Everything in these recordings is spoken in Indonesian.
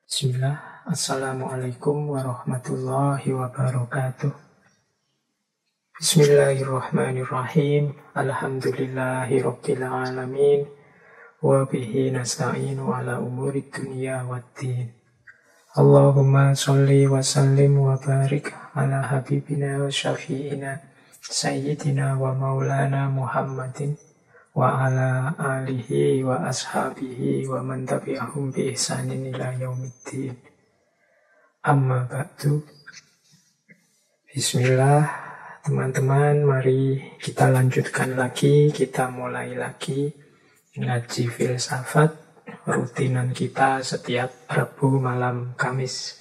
Bismillah, Assalamualaikum warahmatullahi wabarakatuh. Bismillahirrahmanirrahim. Alhamdulillahi rabbil alamin. Wa bihi nasta'inu ala umuri dunya waddin. Allahumma salli wa sallim wa barik ala habibina wa syafi'ina Sayyidina wa maulana Muhammadin wa ala alihi wa ashabihi wa man tabi'ahum bi ihsanin ila yaumiddin. Amma ba'du. Bismillah, teman-teman, mari kita lanjutkan lagi, kita mulai lagi ngaji filsafat rutinan kita setiap Rabu malam Kamis.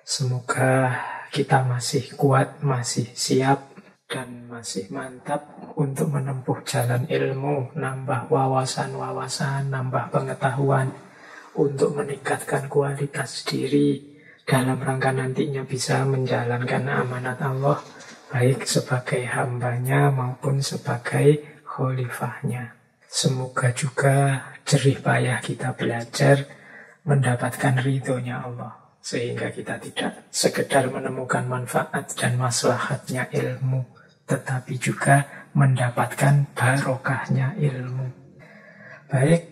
Semoga kita masih kuat, masih siap, dan masih mantap untuk menempuh jalan ilmu, nambah wawasan-wawasan, nambah pengetahuan, untuk meningkatkan kualitas diri dalam rangka nantinya bisa menjalankan amanat Allah, baik sebagai hambanya maupun sebagai khalifahnya. Semoga juga jerih payah kita belajar mendapatkan ridhonya Allah, sehingga kita tidak sekedar menemukan manfaat dan maslahatnya ilmu, tetapi juga mendapatkan barokahnya ilmu. Baik,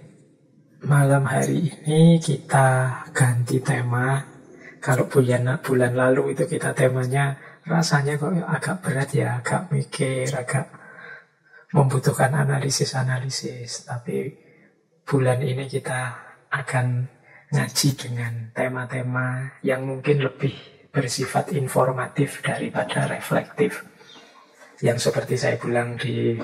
malam hari ini kita ganti tema. Kalau bulan lalu itu kita temanya rasanya kok agak berat ya, agak mikir, agak membutuhkan analisis-analisis. Tapi bulan ini kita akan ngaji dengan tema-tema yang mungkin lebih bersifat informatif daripada reflektif. Yang seperti saya bilang di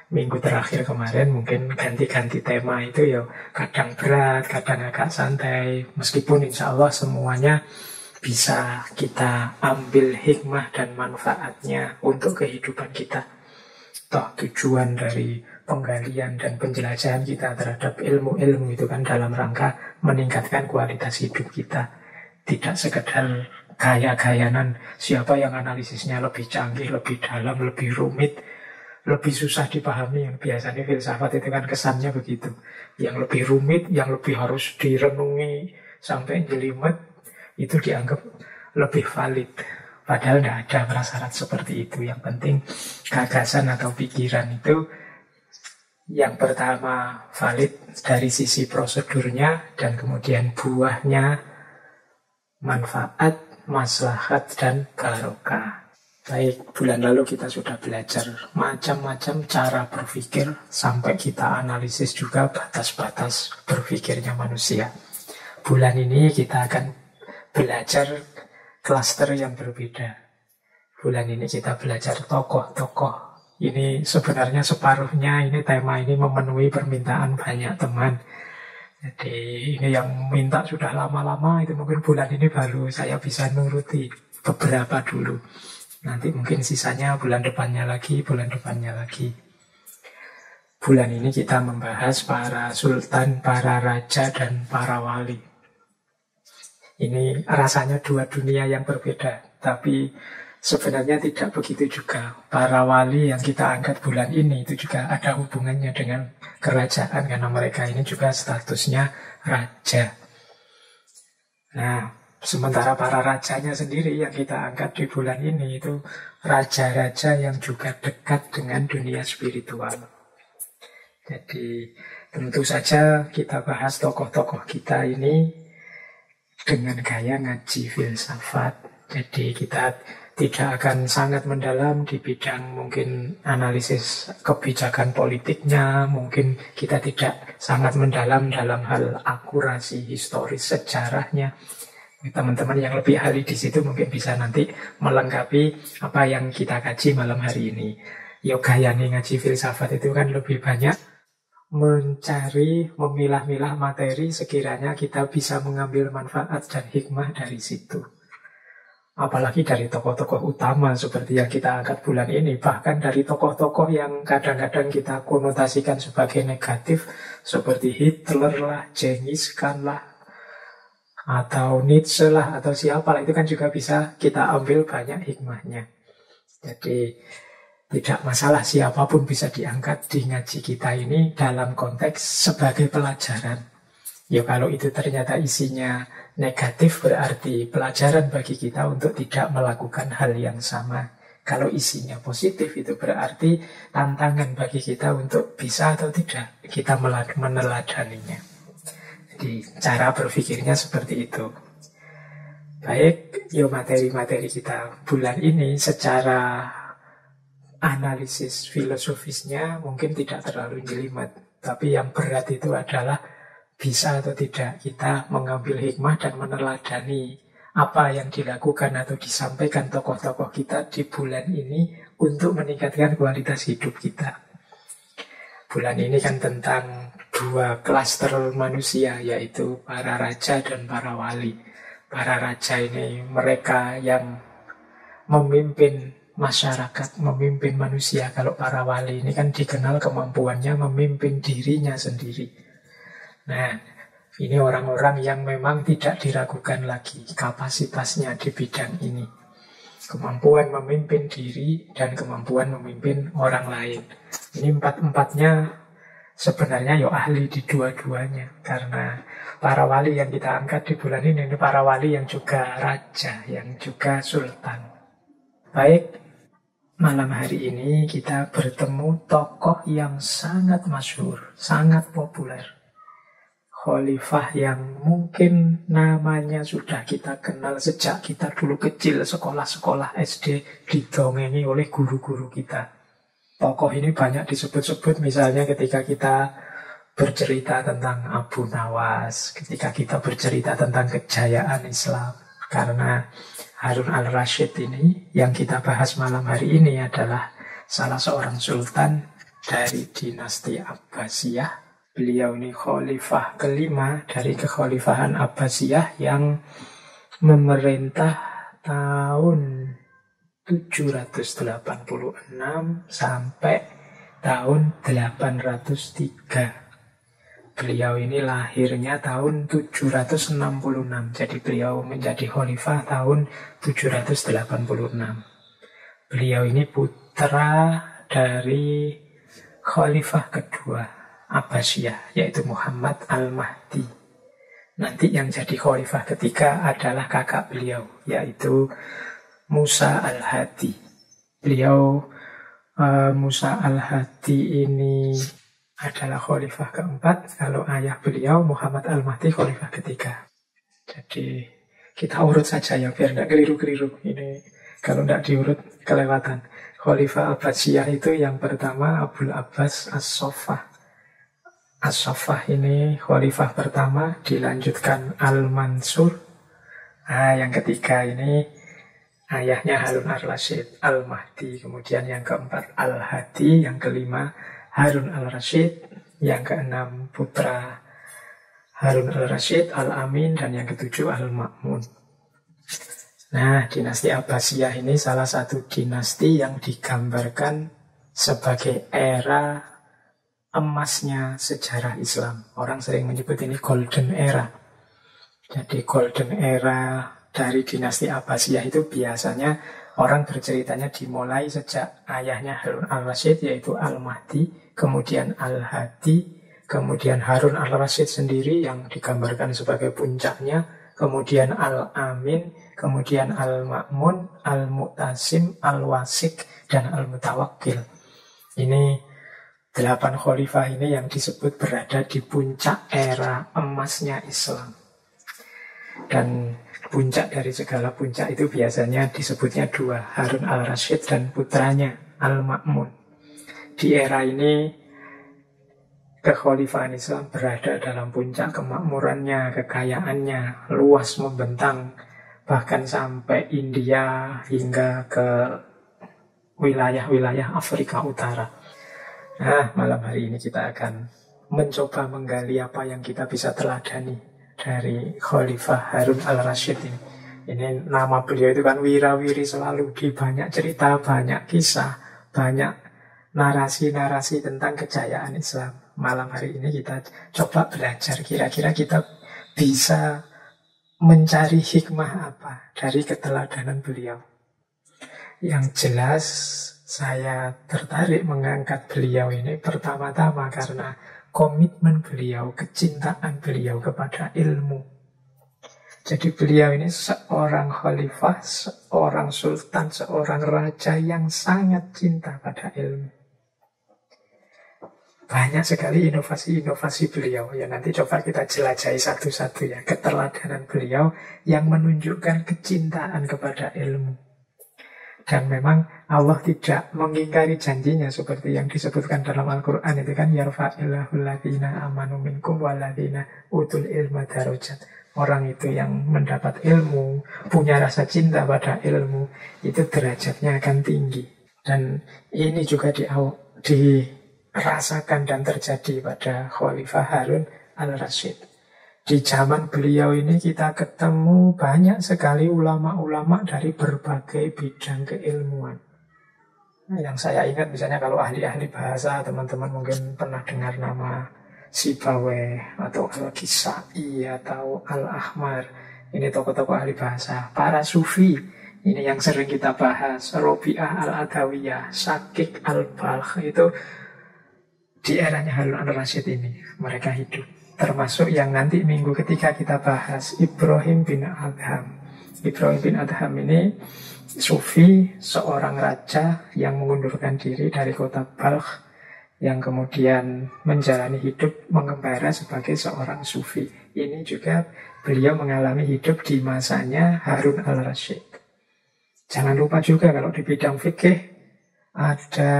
minggu terakhir kemarin, mungkin ganti-ganti tema itu ya kadang berat, kadang agak santai. Meskipun insya Allah semuanya bisa kita ambil hikmah dan manfaatnya untuk kehidupan kita. Toh tujuan dari penggalian dan penjelajahan kita terhadap ilmu-ilmu itu kan dalam rangka meningkatkan kualitas hidup kita. Tidak sekedar gaya-gayanan siapa yang analisisnya lebih canggih, lebih dalam, lebih rumit, lebih susah dipahami. Yang biasanya filsafat itu kan kesannya begitu. Yang lebih rumit, yang lebih harus direnungi sampai jelimet, itu dianggap lebih valid. Padahal tidak ada prasyarat seperti itu. Yang penting gagasan atau pikiran itu yang pertama valid dari sisi prosedurnya, dan kemudian buahnya manfaat, maslahat, dan barokah. Baik, bulan lalu kita sudah belajar macam-macam cara berpikir, sampai kita analisis juga batas-batas berpikirnya manusia. Bulan ini kita akan belajar klaster yang berbeda. Bulan ini kita belajar tokoh-tokoh. Ini sebenarnya separuhnya, ini tema ini memenuhi permintaan banyak teman. Jadi ini yang minta sudah lama-lama, itu mungkin bulan ini baru saya bisa nuruti beberapa dulu. Nanti mungkin sisanya bulan depannya lagi, bulan depannya lagi. Bulan ini kita membahas para sultan, para raja, dan para wali. Ini rasanya dua dunia yang berbeda, tapi sebenarnya tidak begitu juga. Para wali yang kita angkat bulan ini itu juga ada hubungannya dengan kerajaan, karena mereka ini juga statusnya raja. Nah, sementara para rajanya sendiri yang kita angkat di bulan ini itu raja-raja yang juga dekat dengan dunia spiritual. Jadi tentu saja kita bahas tokoh-tokoh kita ini dengan gaya ngaji filsafat. Jadi kita tidak akan sangat mendalam di bidang mungkin analisis kebijakan politiknya, mungkin kita tidak sangat mendalam dalam hal akurasi historis sejarahnya. Teman-teman yang lebih ahli di situ mungkin bisa nanti melengkapi apa yang kita kaji malam hari ini. Gayane ngaji filsafat itu kan lebih banyak mencari, memilah-milah materi sekiranya kita bisa mengambil manfaat dan hikmah dari situ. Apalagi dari tokoh-tokoh utama seperti yang kita angkat bulan ini. Bahkan dari tokoh-tokoh yang kadang-kadang kita konotasikan sebagai negatif, seperti Hitler lah, Genghis Khan lah, atau Nietzsche lah, atau siapa lah, itu kan juga bisa kita ambil banyak hikmahnya. Jadi tidak masalah, siapapun bisa diangkat di ngaji kita ini dalam konteks sebagai pelajaran. Ya kalau itu ternyata isinya negatif, berarti pelajaran bagi kita untuk tidak melakukan hal yang sama. Kalau isinya positif, itu berarti tantangan bagi kita untuk bisa atau tidak kita meneladaninya. Jadi cara berpikirnya seperti itu. Baik, yo materi-materi kita bulan ini secara analisis filosofisnya mungkin tidak terlalu jelimet. Tapi yang berat itu adalah bisa atau tidak kita mengambil hikmah dan meneladani apa yang dilakukan atau disampaikan tokoh-tokoh kita di bulan ini untuk meningkatkan kualitas hidup kita. Bulan ini kan tentang dua klaster manusia, yaitu para raja dan para wali. Para raja ini mereka yang memimpin masyarakat, memimpin manusia. Kalau para wali ini kan dikenal kemampuannya memimpin dirinya sendiri. Nah, ini orang-orang yang memang tidak diragukan lagi kapasitasnya di bidang ini. Kemampuan memimpin diri dan kemampuan memimpin orang lain. Ini empat-empatnya sebenarnya ya ahli di dua-duanya. Karena para wali yang kita angkat di bulan ini para wali yang juga raja, yang juga sultan. Baik, malam hari ini kita bertemu tokoh yang sangat masyhur, sangat populer. Khalifah yang mungkin namanya sudah kita kenal sejak kita dulu kecil, sekolah-sekolah SD didongengi oleh guru-guru kita. Tokoh ini banyak disebut-sebut, misalnya ketika kita bercerita tentang Abu Nawas, ketika kita bercerita tentang kejayaan Islam. Karena Harun al-Rashid ini yang kita bahas malam hari ini adalah salah seorang sultan dari dinasti Abbasiyah. Beliau ini khalifah kelima dari kekhalifahan Abbasiyah yang memerintah tahun 786 sampai tahun 803. Beliau ini lahirnya tahun 766. Jadi beliau menjadi khalifah tahun 786. Beliau ini putra dari khalifah kedua Abbasiyah, yaitu Muhammad al-Mahdi. Nanti yang jadi khalifah ketiga adalah kakak beliau, yaitu Musa al-Hadi. Beliau Musa al-Hadi ini adalah khalifah keempat. Kalau ayah beliau Muhammad al-Mahdi khalifah ketiga. Jadi kita urut saja ya biar tidak keliru-keliru. Ini kalau tidak diurut kelewatan. Khalifah Abbasiyah itu yang pertama Abul Abbas As-Saffah. As-Saffah ini khalifah pertama, dilanjutkan Al-Mansur. Yang ketiga ini ayahnya Harun al-Rashid, Al-Mahdi. Kemudian yang keempat Al-Hadi, yang kelima Harun al-Rashid, yang keenam putra Harun al-Rashid, Al-Amin, dan yang ketujuh Al-Ma'mun. Nah, dinasti Abbasiyah ini salah satu dinasti yang digambarkan sebagai era emasnya sejarah Islam. Orang sering menyebut ini golden era. Jadi golden era dari dinasti Abbasiyah itu biasanya orang berceritanya dimulai sejak ayahnya Harun al-Rashid, yaitu Al-Mahdi, kemudian Al-Hadi, kemudian Harun al-Rashid sendiri yang digambarkan sebagai puncaknya, kemudian Al-Amin, kemudian Al-Ma'mun, Al-Mu'tasim, Al-Wasik, dan Al-Mutawakkil. Ini 8 khalifah ini yang disebut berada di puncak era emasnya Islam. Dan puncak dari segala puncak itu biasanya disebutnya dua, Harun al-Rashid dan putranya Al-Ma'mun. Di era ini kekhalifahan Islam berada dalam puncak kemakmurannya, kekayaannya, luas membentang bahkan sampai India hingga ke wilayah-wilayah Afrika Utara. Nah, malam hari ini kita akan mencoba menggali apa yang kita bisa teladani dari Khalifah Harun al-Rashid ini. Ini nama beliau itu kan wirawiri selalu di banyak cerita, banyak kisah, banyak narasi-narasi tentang kejayaan Islam. Malam hari ini kita coba belajar kira-kira kita bisa mencari hikmah apa dari keteladanan beliau. Yang jelas saya tertarik mengangkat beliau ini pertama-tama karena komitmen beliau, kecintaan beliau kepada ilmu. Jadi beliau ini seorang khalifah, seorang sultan, seorang raja yang sangat cinta pada ilmu. Banyak sekali inovasi-inovasi beliau. Ya nanti coba kita jelajahi satu-satu ya. Keteladanan beliau yang menunjukkan kecintaan kepada ilmu. Dan memang Allah tidak mengingkari janjinya seperti yang disebutkan dalam Al-Quran itu kan yarfa'illahu alladhina amanu minkum walladhina utul ilma darajat. Orang itu yang mendapat ilmu, punya rasa cinta pada ilmu, itu derajatnya akan tinggi. Dan ini juga dirasakan dan terjadi pada Khalifah Harun al-Rasyid. Di zaman beliau ini kita ketemu banyak sekali ulama-ulama dari berbagai bidang keilmuan. Nah, yang saya ingat misalnya kalau ahli-ahli bahasa, teman-teman mungkin pernah dengar nama Sibawayh atau Al-Kisai atau Al-Ahmar. Ini tokoh-tokoh ahli bahasa. Para sufi, ini yang sering kita bahas. Robi'ah Al-Adawiyah, Syakik Al-Balkh, itu di eranya Harun al-Rasyid ini mereka hidup. Termasuk yang nanti minggu ketiga kita bahas, Ibrahim bin Adham. Ibrahim bin Adham ini sufi, seorang raja yang mengundurkan diri dari kota Balkh, yang kemudian menjalani hidup mengembara sebagai seorang sufi. Ini juga beliau mengalami hidup di masanya Harun al-Rasyid. Jangan lupa juga kalau di bidang fikih ada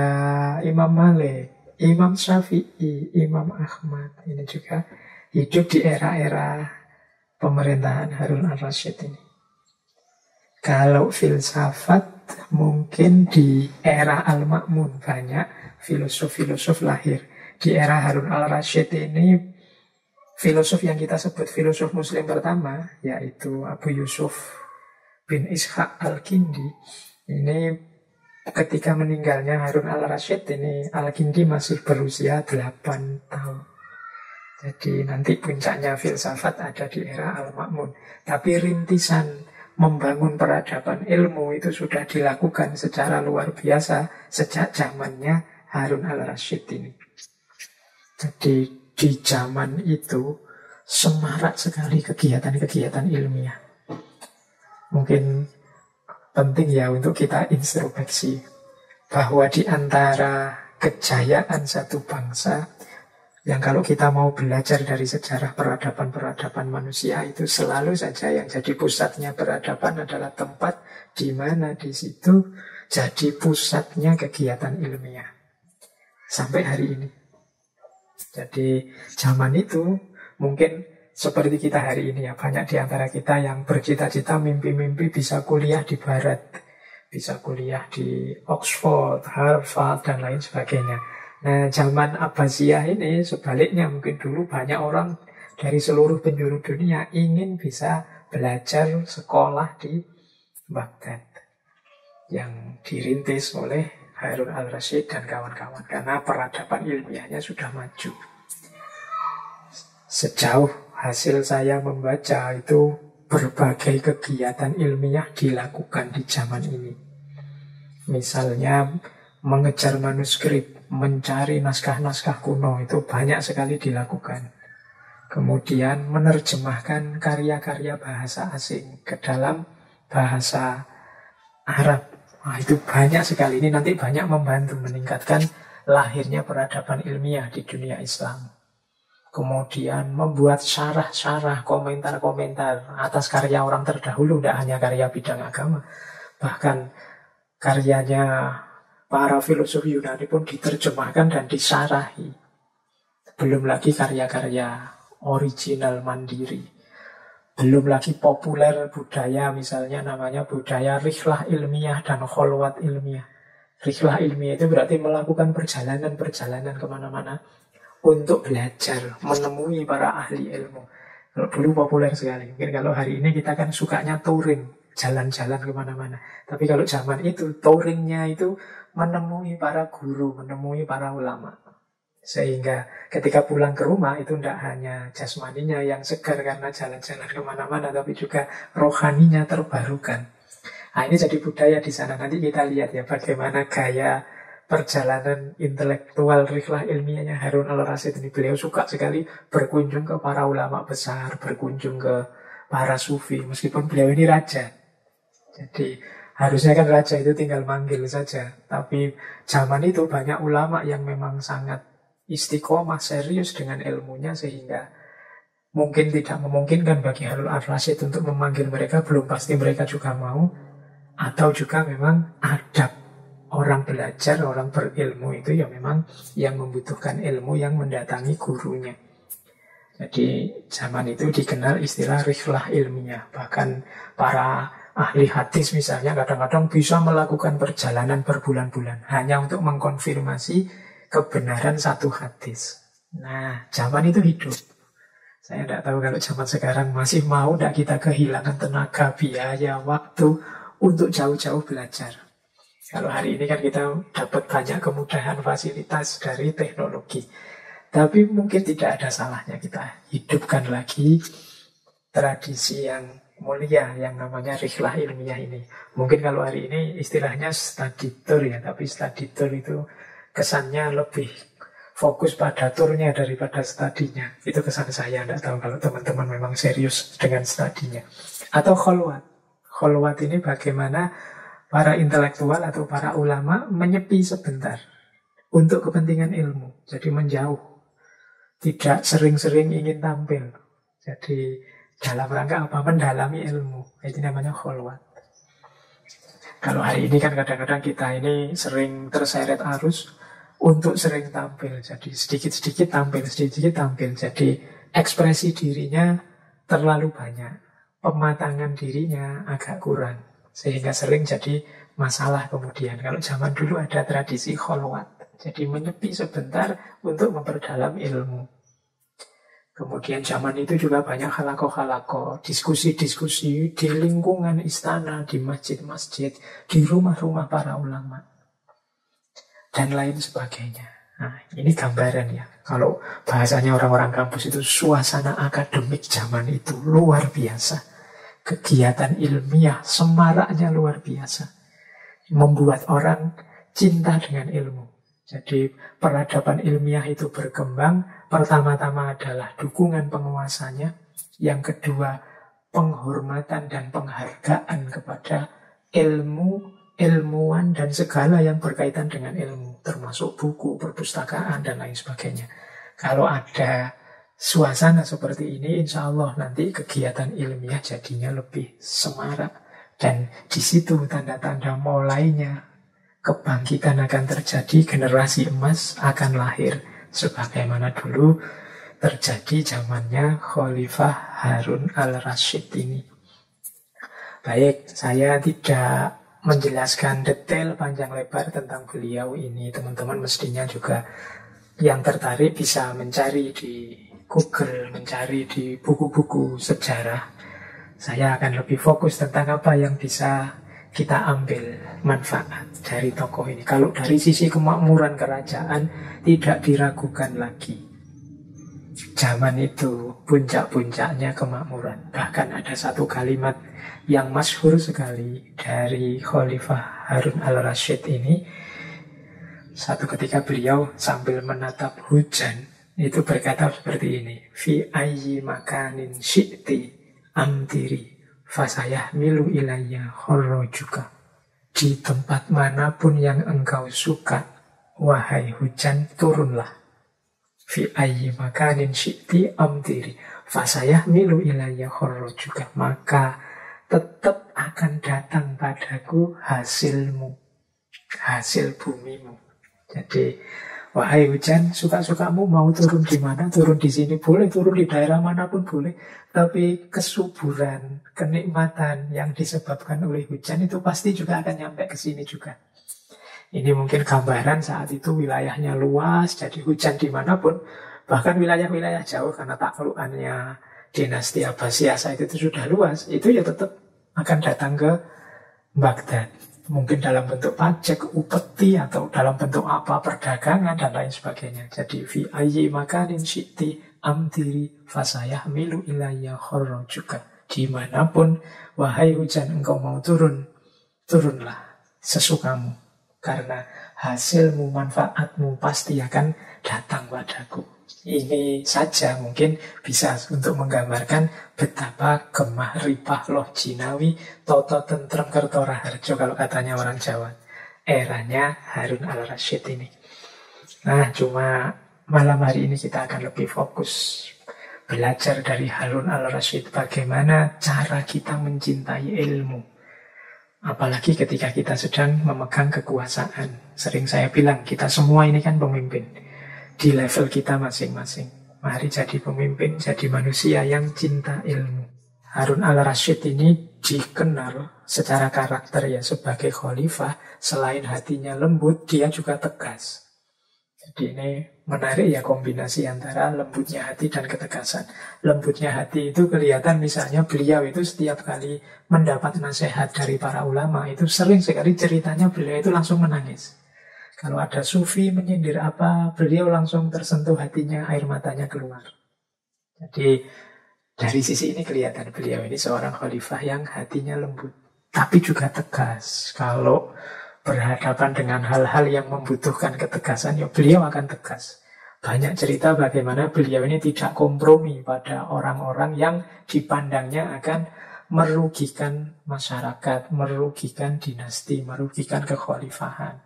Imam Malik, Imam Syafi'i, Imam Ahmad. Ini juga hidup di era-era pemerintahan Harun al-Rasyid ini. Kalau filsafat mungkin di era Al-Ma'mun banyak filosof-filosof lahir. Di era Harun al-Rasyid ini filosof yang kita sebut filosof muslim pertama, yaitu Abu Yusuf bin Ishaq al-Kindi. Ini ketika meninggalnya Harun al-Rasyid ini, al-Kindi masih berusia 8 tahun. Jadi nanti puncaknya filsafat ada di era Al-Ma'mun. Tapi rintisan membangun peradaban ilmu itu sudah dilakukan secara luar biasa sejak zamannya Harun al-Rasyid ini. Jadi di zaman itu semarak sekali kegiatan-kegiatan ilmiah. Mungkin penting ya untuk kita introspeksi bahwa di antara kejayaan satu bangsa yang kalau kita mau belajar dari sejarah peradaban-peradaban manusia itu selalu saja yang jadi pusatnya peradaban adalah tempat di mana di situ jadi pusatnya kegiatan ilmiah sampai hari ini. Jadi zaman itu mungkin seperti kita hari ini ya, banyak di antara kita yang bercita-cita mimpi-mimpi bisa kuliah di Barat, bisa kuliah di Oxford, Harvard dan lain sebagainya. Nah, zaman Abbasiyah ini sebaliknya, mungkin dulu banyak orang dari seluruh penjuru dunia ingin bisa belajar sekolah di Baghdad yang dirintis oleh Harun al-Rasyid dan kawan-kawan karena peradaban ilmiahnya sudah maju. Sejauh hasil saya membaca itu berbagai kegiatan ilmiah dilakukan di zaman ini. Misalnya mengejar manuskrip, mencari naskah-naskah kuno itu banyak sekali dilakukan. Kemudian menerjemahkan karya-karya bahasa asing ke dalam bahasa Arab. Nah, itu banyak sekali. Ini nanti banyak membantu meningkatkan lahirnya peradaban ilmiah di dunia Islam. Kemudian membuat syarah-syarah, komentar-komentar atas karya orang terdahulu, tidak hanya karya bidang agama. Bahkan karyanya para filosof Yunani pun diterjemahkan dan disyarahi. Belum lagi karya-karya original mandiri. Belum lagi populer budaya, misalnya namanya budaya rihlah ilmiah dan kholwat ilmiah. Rihlah ilmiah itu berarti melakukan perjalanan-perjalanan kemana-mana untuk belajar, menemui para ahli ilmu. Kalau dulu populer sekali. Mungkin kalau hari ini kita kan sukanya touring, jalan-jalan kemana-mana. Tapi kalau zaman itu, touringnya itu menemui para guru, menemui para ulama. Sehingga ketika pulang ke rumah itu tidak hanya jasmaninya yang segar karena jalan-jalan kemana-mana, tapi juga rohaninya terbarukan. Nah, ini jadi budaya di sana. Nanti kita lihat ya bagaimana gaya perjalanan intelektual rihlah ilmiahnya Harun al-Rasyid ini. Beliau suka sekali berkunjung ke para ulama besar, berkunjung ke para sufi, meskipun beliau ini raja. Jadi harusnya kan raja itu tinggal manggil saja. Tapi zaman itu banyak ulama yang memang sangat istiqomah, serius dengan ilmunya, sehingga mungkin tidak memungkinkan bagi Harun al-Rasyid untuk memanggil mereka. Belum pasti mereka juga mau. Atau juga memang adab orang belajar, orang berilmu itu ya memang yang membutuhkan ilmu yang mendatangi gurunya. Jadi zaman itu dikenal istilah rihlah ilmiah. Bahkan para ahli hadis misalnya kadang-kadang bisa melakukan perjalanan berbulan-bulan hanya untuk mengkonfirmasi kebenaran satu hadis. Nah, zaman itu hidup. Saya tidak tahu kalau zaman sekarang masih mau tidak kita kehilangan tenaga, biaya, waktu untuk jauh-jauh belajar. Kalau hari ini kan kita dapat banyak kemudahan fasilitas dari teknologi. Tapi mungkin tidak ada salahnya kita hidupkan lagi tradisi yang mulia yang namanya rihlah ilmiah ini. Mungkin kalau hari ini istilahnya study tour ya, tapi study tour itu kesannya lebih fokus pada turnya daripada studinya. Itu kesan saya, tidak tahu kalau teman-teman memang serius dengan studinya. Atau kholwat. Kholwat ini bagaimana para intelektual atau para ulama menyepi sebentar untuk kepentingan ilmu. Jadi menjauh. Tidak sering-sering ingin tampil. Jadi dalam rangka apa? Mendalami ilmu. Itu namanya kholwat. Kalau hari ini kan kadang-kadang kita ini sering terseret arus untuk sering tampil. Jadi sedikit-sedikit tampil, sedikit-sedikit tampil. Jadi ekspresi dirinya terlalu banyak. Pematangan dirinya agak kurang. Sehingga sering jadi masalah kemudian. Kalau zaman dulu ada tradisi kholwat. Jadi menyepi sebentar untuk memperdalam ilmu. Kemudian zaman itu juga banyak halaqah-halaqah, diskusi-diskusi di lingkungan istana, di masjid-masjid, di rumah-rumah para ulama, dan lain sebagainya. Nah, ini gambaran ya. Kalau bahasanya orang-orang kampus itu suasana akademik zaman itu luar biasa. Kegiatan ilmiah, semaraknya luar biasa. Membuat orang cinta dengan ilmu. Jadi peradaban ilmiah itu berkembang. Pertama-tama adalah dukungan penguasanya. Yang kedua, penghormatan dan penghargaan kepada ilmu, ilmuwan, dan segala yang berkaitan dengan ilmu. Termasuk buku, perpustakaan, dan lain sebagainya. Kalau ada suasana seperti ini, insya Allah nanti kegiatan ilmiah jadinya lebih semarak. Dan di situ tanda-tanda mulainya kebangkitan akan terjadi, generasi emas akan lahir. Sebagaimana dulu terjadi zamannya Khalifah Harun al-Rasyid ini. Baik, saya tidak menjelaskan detail panjang lebar tentang beliau ini. Teman-teman mestinya juga yang tertarik bisa mencari di Google, mencari di buku-buku sejarah. Saya akan lebih fokus tentang apa yang bisa kita ambil manfaat dari tokoh ini. Kalau dari sisi kemakmuran kerajaan, tidak diragukan lagi. Zaman itu puncak-puncaknya kemakmuran. Bahkan ada satu kalimat yang masyhur sekali dari Khalifah Harun al-Rasyid ini. Satu ketika beliau sambil menatap hujan, itu berkata seperti ini. Fi ayyi makanin syi'ti amtiri fasayahmilu ilayya khurrajuka. Di tempat manapun yang engkau suka, wahai hujan, turunlah. Fi ayyi makanin syi'ti amtiri fasayahmilu ilayya khurrajuka. Maka tetap akan datang padaku hasilmu, hasil bumimu. Jadi, wahai hujan, suka-sukamu mau turun di mana, turun di sini boleh, turun di daerah manapun boleh. Tapi kesuburan, kenikmatan yang disebabkan oleh hujan itu pasti juga akan nyampe ke sini juga. Ini mungkin gambaran saat itu wilayahnya luas, jadi hujan dimanapun. Bahkan wilayah-wilayah jauh karena taklukannya dinasti Abbasiyah saat itu sudah luas. Itu ya tetap akan datang ke Baghdad. Mungkin dalam bentuk pajak, upeti, atau dalam bentuk apa, perdagangan, dan lain sebagainya. Jadi, fi ayyi makanin syi'ti amtiri fasayahmilu ilayya khurrajuka. Dimanapun, wahai hujan, engkau mau turun, turunlah sesukamu. karena hasilmu, manfaatmu pasti akan datang padaku. Ini saja mungkin bisa untuk menggambarkan betapa gemah ripah loh jinawi toto tentrem kertora harjo kalau katanya orang Jawa. Eranya Harun al-Rasyid ini. Nah, cuma malam hari ini kita akan lebih fokus belajar dari Harun al-Rasyid bagaimana cara kita mencintai ilmu. Apalagi ketika kita sedang memegang kekuasaan. Sering saya bilang, kita semua ini kan pemimpin. Di level kita masing-masing. Mari jadi pemimpin, jadi manusia yang cinta ilmu. Harun al-Rasyid ini dikenal secara karakter ya sebagai khalifah. Selain hatinya lembut, dia juga tegas. Jadi ini menarik ya kombinasi antara lembutnya hati dan ketegasan. Lembutnya hati itu kelihatan misalnya beliau itu setiap kali mendapat nasihat dari para ulama itu sering sekali ceritanya beliau itu langsung menangis. Kalau ada sufi menyindir apa, beliau langsung tersentuh hatinya, air matanya keluar. Jadi dari sisi ini kelihatan beliau ini seorang khalifah yang hatinya lembut. Tapi juga tegas. Kalau berhadapan dengan hal-hal yang membutuhkan ketegasan, ya beliau akan tegas. Banyak cerita bagaimana beliau ini tidak kompromi pada orang-orang yang dipandangnya akan merugikan masyarakat, merugikan dinasti, merugikan kekhalifahan.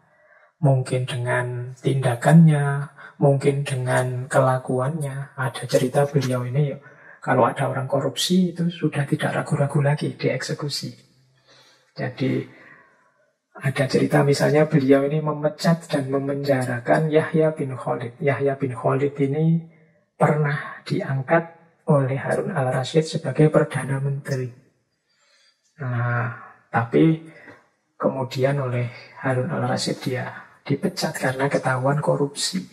Mungkin dengan tindakannya, mungkin dengan kelakuannya. Ada cerita beliau ini, ya, kalau ada orang korupsi itu sudah tidak ragu-ragu lagi dieksekusi. Jadi ada cerita misalnya beliau ini memecat dan memenjarakan Yahya bin Khalid. Yahya bin Khalid ini pernah diangkat oleh Harun al-Rasyid sebagai Perdana Menteri. Nah, tapi kemudian oleh Harun al-Rasyid dia dipecat karena ketahuan korupsi.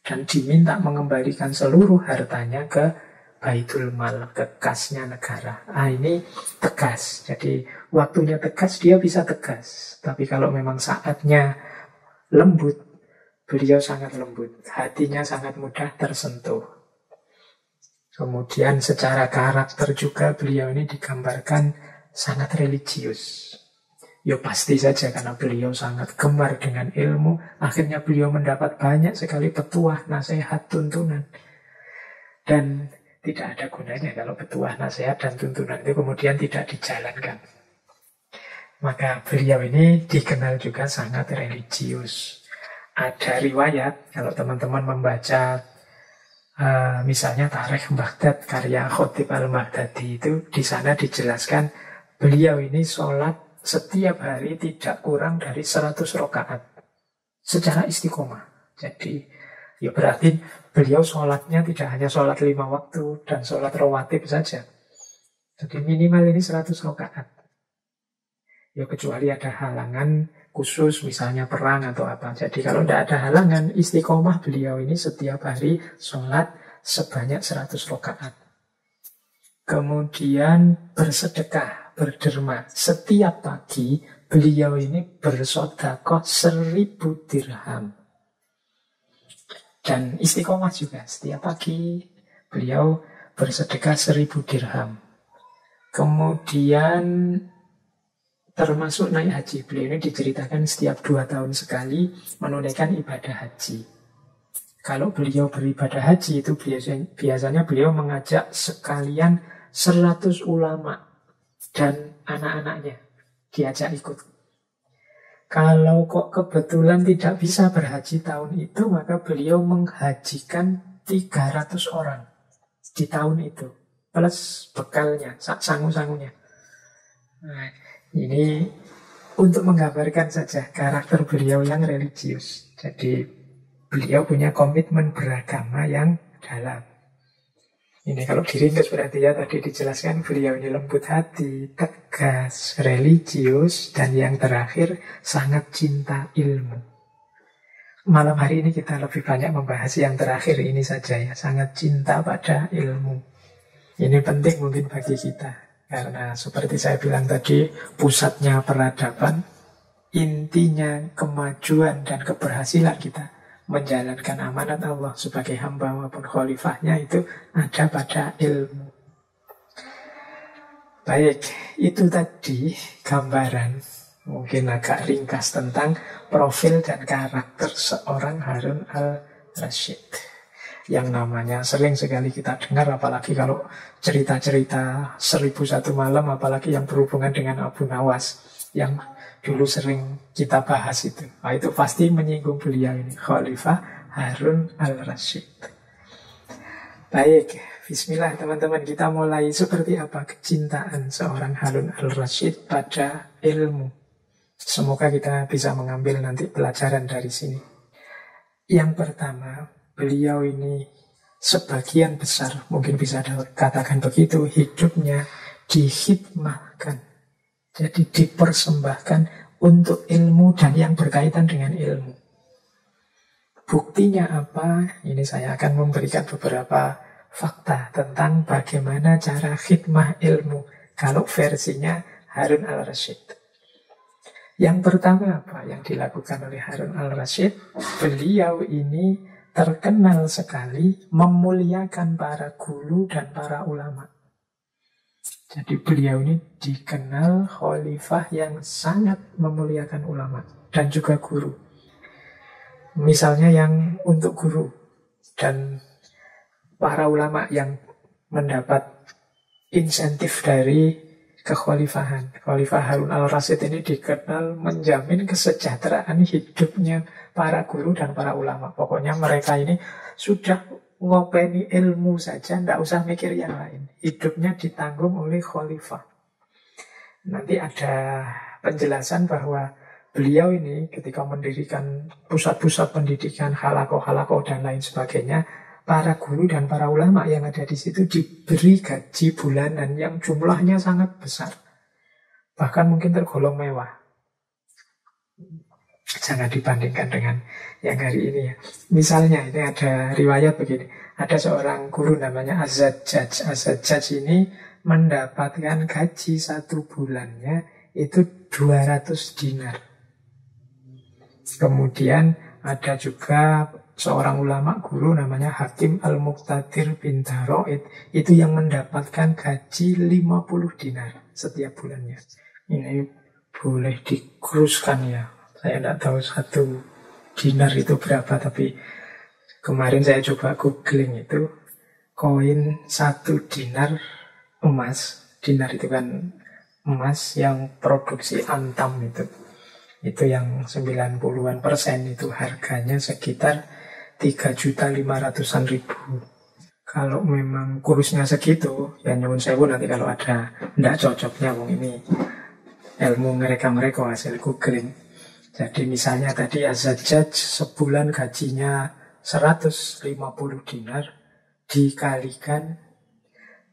Dan diminta mengembalikan seluruh hartanya ke Baitul Mal, ke kasnya negara. Ah, ini tegas. Jadi waktunya tegas, dia bisa tegas. Tapi kalau memang saatnya lembut, beliau sangat lembut. Hatinya sangat mudah tersentuh. Kemudian secara karakter juga beliau ini digambarkan sangat religius. Ya pasti saja karena beliau sangat gemar dengan ilmu. Akhirnya beliau mendapat banyak sekali petuah, nasihat, tuntunan. Dan tidak ada gunanya kalau petuah, nasihat, dan tuntunan itu kemudian tidak dijalankan. Maka beliau ini dikenal juga sangat religius. Ada riwayat, kalau teman-teman membaca misalnya Tarikh Baghdad karya Khatib al-Baghdadi itu, di sana dijelaskan beliau ini sholat setiap hari tidak kurang dari 100 rakaat secara istiqomah. Jadi ya berarti beliau sholatnya tidak hanya sholat 5 waktu dan sholat rawatib saja. Jadi minimal ini 100 rakaat. Ya kecuali ada halangan khusus misalnya perang atau apa. Jadi kalau tidak ada halangan, istiqomah beliau ini setiap hari sholat sebanyak 100 rakaat. Kemudian bersedekah, berderma. Setiap pagi beliau ini bersedekah 1000 dirham. Dan istiqomah juga. Setiap pagi beliau bersedekah 1000 dirham. Kemudian termasuk naik haji. Beliau ini diceritakan setiap 2 tahun sekali menunaikan ibadah haji. Kalau beliau beribadah haji itu biasanya beliau mengajak sekalian 100 ulama dan anak-anaknya diajak ikut. Kalau kok kebetulan tidak bisa berhaji tahun itu, maka beliau menghajikan 300 orang di tahun itu. Plus bekalnya, sangu-sangunya. Nah, ini untuk menggambarkan saja karakter beliau yang religius. Jadi beliau punya komitmen beragama yang dalam. Ini kalau diringkas berarti ya tadi dijelaskan beliau ini lembut hati, tegas, religius, dan yang terakhir sangat cinta ilmu. Malam hari ini kita lebih banyak membahas yang terakhir ini saja ya, sangat cinta pada ilmu. Ini penting mungkin bagi kita, karena seperti saya bilang tadi, pusatnya peradaban, intinya kemajuan dan keberhasilan kita menjalankan amanat Allah sebagai hamba maupun khalifahnya itu ada pada ilmu. Baik, itu tadi gambaran Mungkin agak ringkas tentang profil dan karakter seorang Harun al-Rasyid. Yang namanya sering sekali kita dengar, apalagi kalau cerita-cerita 1001 malam, apalagi yang berhubungan dengan Abu Nawas, yang dulu sering kita bahas itu. Nah, itu pasti menyinggung beliau ini, Khalifah Harun al-Rasyid. Baik, bismillah teman-teman, kita mulai. Seperti apa kecintaan seorang Harun al-Rasyid pada ilmu? Semoga kita bisa mengambil nanti pelajaran dari sini. Yang pertama, beliau ini sebagian besar, mungkin bisa katakan begitu, hidupnya dihikmahkan. Jadi dipersembahkan untuk ilmu dan yang berkaitan dengan ilmu. Buktinya apa? Ini saya akan memberikan beberapa fakta tentang bagaimana cara khidmah ilmu kalau versinya Harun al-Rasyid. Yang pertama apa yang dilakukan oleh Harun al-Rasyid? Beliau ini terkenal sekali memuliakan para guru dan para ulama. Jadi beliau ini dikenal khalifah yang sangat memuliakan ulama dan juga guru. Misalnya yang untuk guru dan para ulama yang mendapat insentif dari kekhalifahan. Khalifah Harun al-Rasyid ini dikenal menjamin kesejahteraan hidupnya para guru dan para ulama. Pokoknya mereka ini sudah ngopeni ilmu saja, tidak usah mikir yang lain. Hidupnya ditanggung oleh khalifah. Nanti ada penjelasan bahwa beliau ini ketika mendirikan pusat-pusat pendidikan, halakoh-halakoh dan lain sebagainya, para guru dan para ulama yang ada di situ diberi gaji bulanan yang jumlahnya sangat besar. Bahkan mungkin tergolong mewah. Jangan dibandingkan dengan yang hari ini ya. Misalnya ini ada riwayat begini. Ada seorang guru namanya Az-Zajjaj. Az-Zajjaj ini mendapatkan gaji satu bulannya itu 200 dinar. Kemudian ada juga seorang ulama guru namanya Hakim Al-Muqtadir bin Daro'id, itu yang mendapatkan gaji 50 dinar setiap bulannya. Ini boleh dikruskan ya. Saya tidak tahu satu dinar itu berapa, tapi kemarin saya coba googling itu, koin 1 dinar emas. Dinar itu kan emas yang produksi Antam itu. Itu yang 90-an% itu harganya sekitar 3.500.000. Kalau memang kursnya segitu, ya nyuwun sewu nanti kalau ada ndak cocoknya wong ini ilmu mereka hasil googling. Jadi misalnya tadi Az-Zajjaj sebulan gajinya 150 dinar dikalikan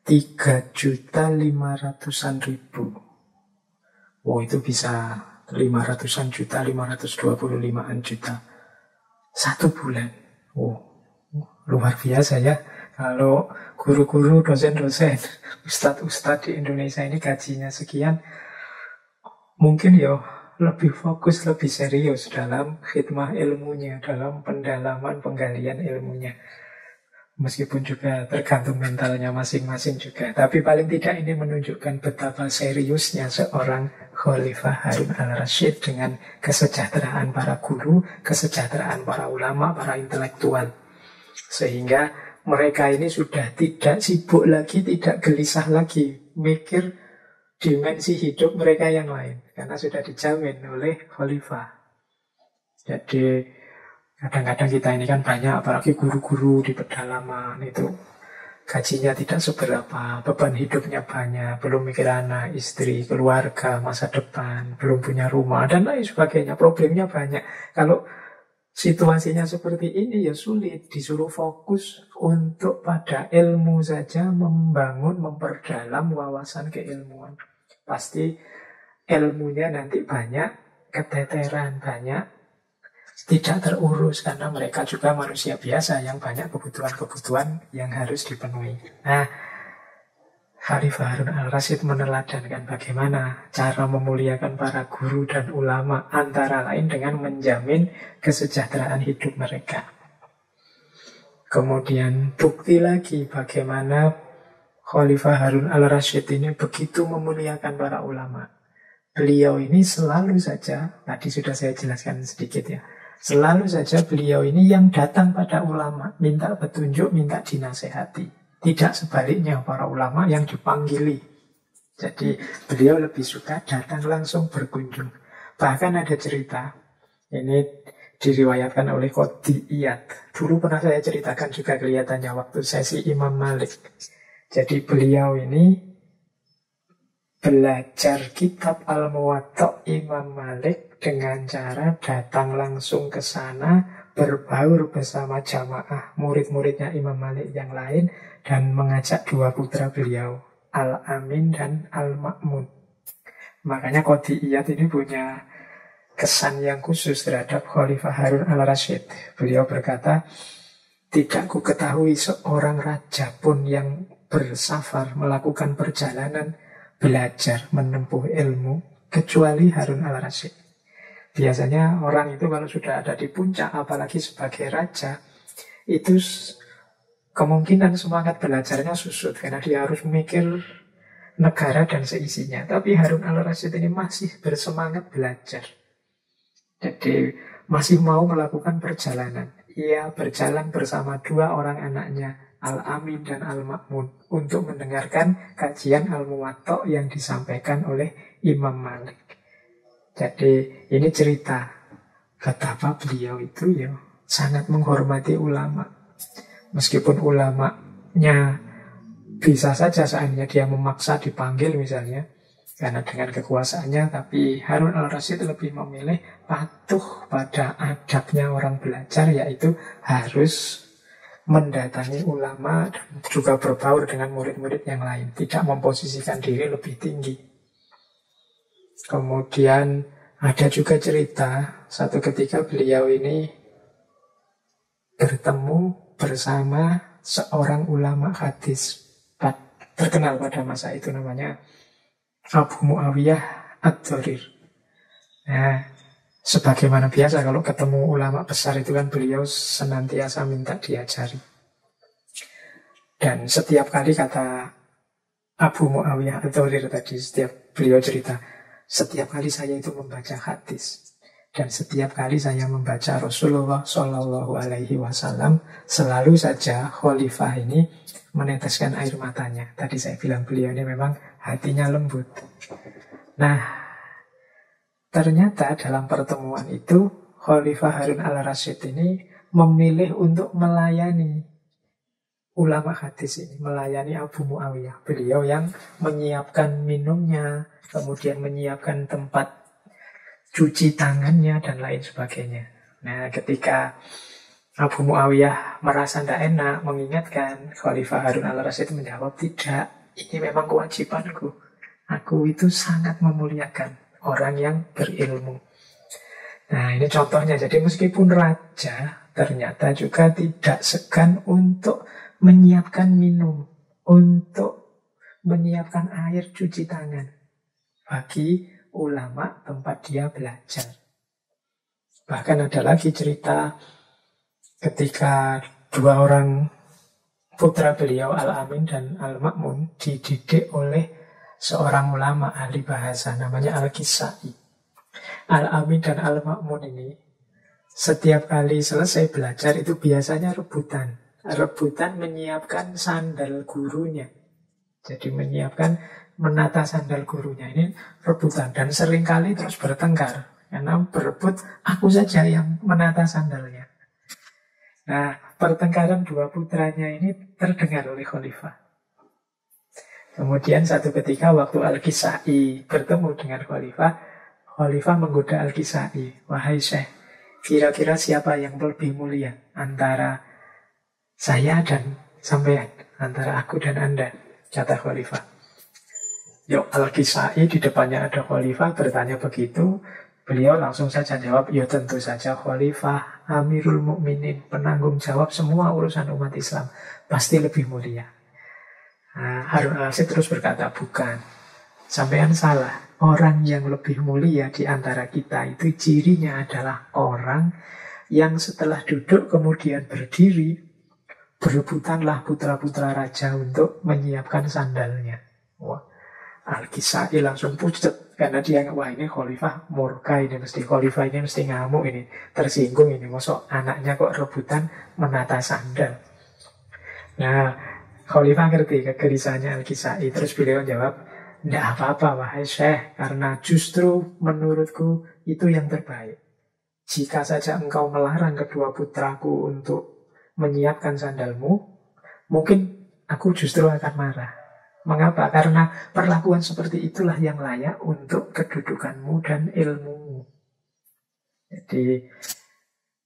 3.500.000. Wow, itu bisa 500-an juta, 525-an juta satu bulan. Oh, luar biasa ya. Kalau guru-guru, dosen-dosen, ustadz-ustadz di Indonesia ini gajinya sekian, mungkin ya lebih fokus, lebih serius dalam khidmah ilmunya, dalam pendalaman, penggalian ilmunya. Meskipun juga tergantung mentalnya masing-masing juga. Tapi paling tidak ini menunjukkan betapa seriusnya seorang Khalifah Harun al-Rasyid dengan kesejahteraan para guru, kesejahteraan para ulama, para intelektual. Sehingga mereka ini sudah tidak sibuk lagi, tidak gelisah lagi mikir dimensi hidup mereka yang lain. Karena sudah dijamin oleh Khalifah. Jadi kadang-kadang kita ini kan banyak, apalagi guru-guru di pedalaman itu gajinya tidak seberapa, beban hidupnya banyak, belum mikir anak, istri, keluarga, masa depan, belum punya rumah, dan lain sebagainya. Problemnya banyak. Kalau situasinya seperti ini ya sulit, disuruh fokus untuk pada ilmu saja, membangun, memperdalam wawasan keilmuan. Pasti ilmunya nanti banyak keteteran, banyak tidak terurus karena mereka juga manusia biasa yang banyak kebutuhan-kebutuhan yang harus dipenuhi. Nah, Khalifah Harun al-Rasyid meneladankan bagaimana cara memuliakan para guru dan ulama, antara lain dengan menjamin kesejahteraan hidup mereka. Kemudian bukti lagi bagaimana Khalifah Harun al-Rasyid ini begitu memuliakan para ulama. beliau ini selalu saja, tadi sudah saya jelaskan sedikit ya, selalu saja beliau ini yang datang pada ulama, minta petunjuk, minta dinasehati. Tidak sebaliknya para ulama yang dipanggili. Jadi beliau lebih suka datang langsung berkunjung. Bahkan ada cerita, ini diriwayatkan oleh Qadhi Iyad. Dulu pernah saya ceritakan juga kelihatannya waktu sesi Imam Malik. Jadi beliau ini belajar kitab Al-Muwatta' Imam Malik dengan cara datang langsung ke sana, berbaur bersama jamaah murid-muridnya Imam Malik yang lain, dan mengajak dua putra beliau, Al-Amin dan Al-Ma'mun. Makanya Qadhi Iyad ini punya kesan yang khusus terhadap Khalifah Harun al-Rasyid. Beliau berkata, tidak ku ketahui seorang raja pun yang bersafar, melakukan perjalanan, belajar, menempuh ilmu, kecuali Harun al-Rasyid. Biasanya orang itu kalau sudah ada di puncak, apalagi sebagai raja, itu kemungkinan semangat belajarnya susut, karena dia harus memikir negara dan seisinya. Tapi Harun al-Rasyid ini masih bersemangat belajar. Jadi masih mau melakukan perjalanan. Ia berjalan bersama dua orang anaknya, Al-Amin dan Al-Ma'mun, untuk mendengarkan kajian Al-Muwatta' yang disampaikan oleh Imam Malik. Jadi ini cerita betapa beliau itu ya sangat menghormati ulama. Meskipun ulamanya bisa saja seandainya dia memaksa dipanggil misalnya, karena dengan kekuasaannya, tapi Harun al-Rasyid lebih memilih patuh pada adabnya orang belajar, yaitu harus mendatangi ulama dan juga berbaur dengan murid-murid yang lain, tidak memposisikan diri lebih tinggi. Kemudian ada juga cerita, satu ketika beliau ini bertemu bersama seorang ulama hadis terkenal pada masa itu, namanya Abu Muawiyah Ad-Dharir. Nah, sebagaimana biasa kalau ketemu ulama besar itu kan beliau senantiasa minta diajari. Dan setiap kali, kata Abu Muawiyah Ad-Dharir tadi, setiap beliau cerita, setiap kali saya itu membaca hadis, dan setiap kali saya membaca Rasulullah Shallallahu Alaihi Wasallam, selalu saja khalifah ini meneteskan air matanya. Tadi saya bilang beliau ini memang hatinya lembut. Nah, ternyata dalam pertemuan itu Khalifah Harun al-Rasyid ini memilih untuk melayani ulama hadis ini, melayani Abu Muawiyah. Beliau yang menyiapkan minumnya, kemudian menyiapkan tempat cuci tangannya dan lain sebagainya. Nah, ketika Abu Muawiyah merasa tidak enak, mengingatkan, Khalifah Harun al-Rasyid menjawab, tidak, ini memang kewajibanku. Aku itu sangat memuliakan orang yang berilmu. Nah, ini contohnya. Jadi meskipun raja, ternyata juga tidak segan untuk menyiapkan minum, untuk menyiapkan air cuci tangan bagi ulama tempat dia belajar. Bahkan ada lagi cerita ketika dua orang putra beliau, Al-Amin dan Al-Ma'mun, dididik oleh seorang ulama ahli bahasa namanya Al-Kisai. Al-Amin dan Al-Ma'mun ini setiap kali selesai belajar itu biasanya rebutan menyiapkan sandal gurunya. Jadi menata sandal gurunya, ini rebutan, dan seringkali terus bertengkar karena berebut, aku saja yang menata sandalnya. Nah, pertengkaran dua putranya ini terdengar oleh khalifah. Kemudian satu ketika waktu Al-Kisai bertemu dengan khalifah menggoda Al-Kisai, wahai Syekh, kira-kira siapa yang lebih mulia antara saya dan sampean, antara aku dan Anda, kata khalifah. Yuk, Al-Kisai di depannya ada khalifah bertanya begitu, beliau langsung saja jawab, ya tentu saja khalifah, Amirul Mukminin, penanggung jawab semua urusan umat Islam, pasti lebih mulia. Nah, Harun al-Rasyid terus berkata, bukan, sampean salah. Orang yang lebih mulia di antara kita itu cirinya adalah orang yang setelah duduk kemudian berdiri, berebutanlah putra-putra raja untuk menyiapkan sandalnya. Wah, Al-Kisai langsung pucet karena dia wah ini khalifah murka, ini mesti khalifah ini mesti ngamuk, ini tersinggung, ini mosok anaknya kok rebutan menata sandal. Nah, khalifah ngerti kegelisahannya Al-Kisai, terus beliau jawab, tidak apa-apa wahai Syekh, karena justru menurutku itu yang terbaik. Jika saja engkau melarang kedua putraku untuk menyiapkan sandalmu, mungkin aku justru akan marah. Mengapa? Karena perlakuan seperti itulah yang layak untuk kedudukanmu dan ilmumu. Jadi,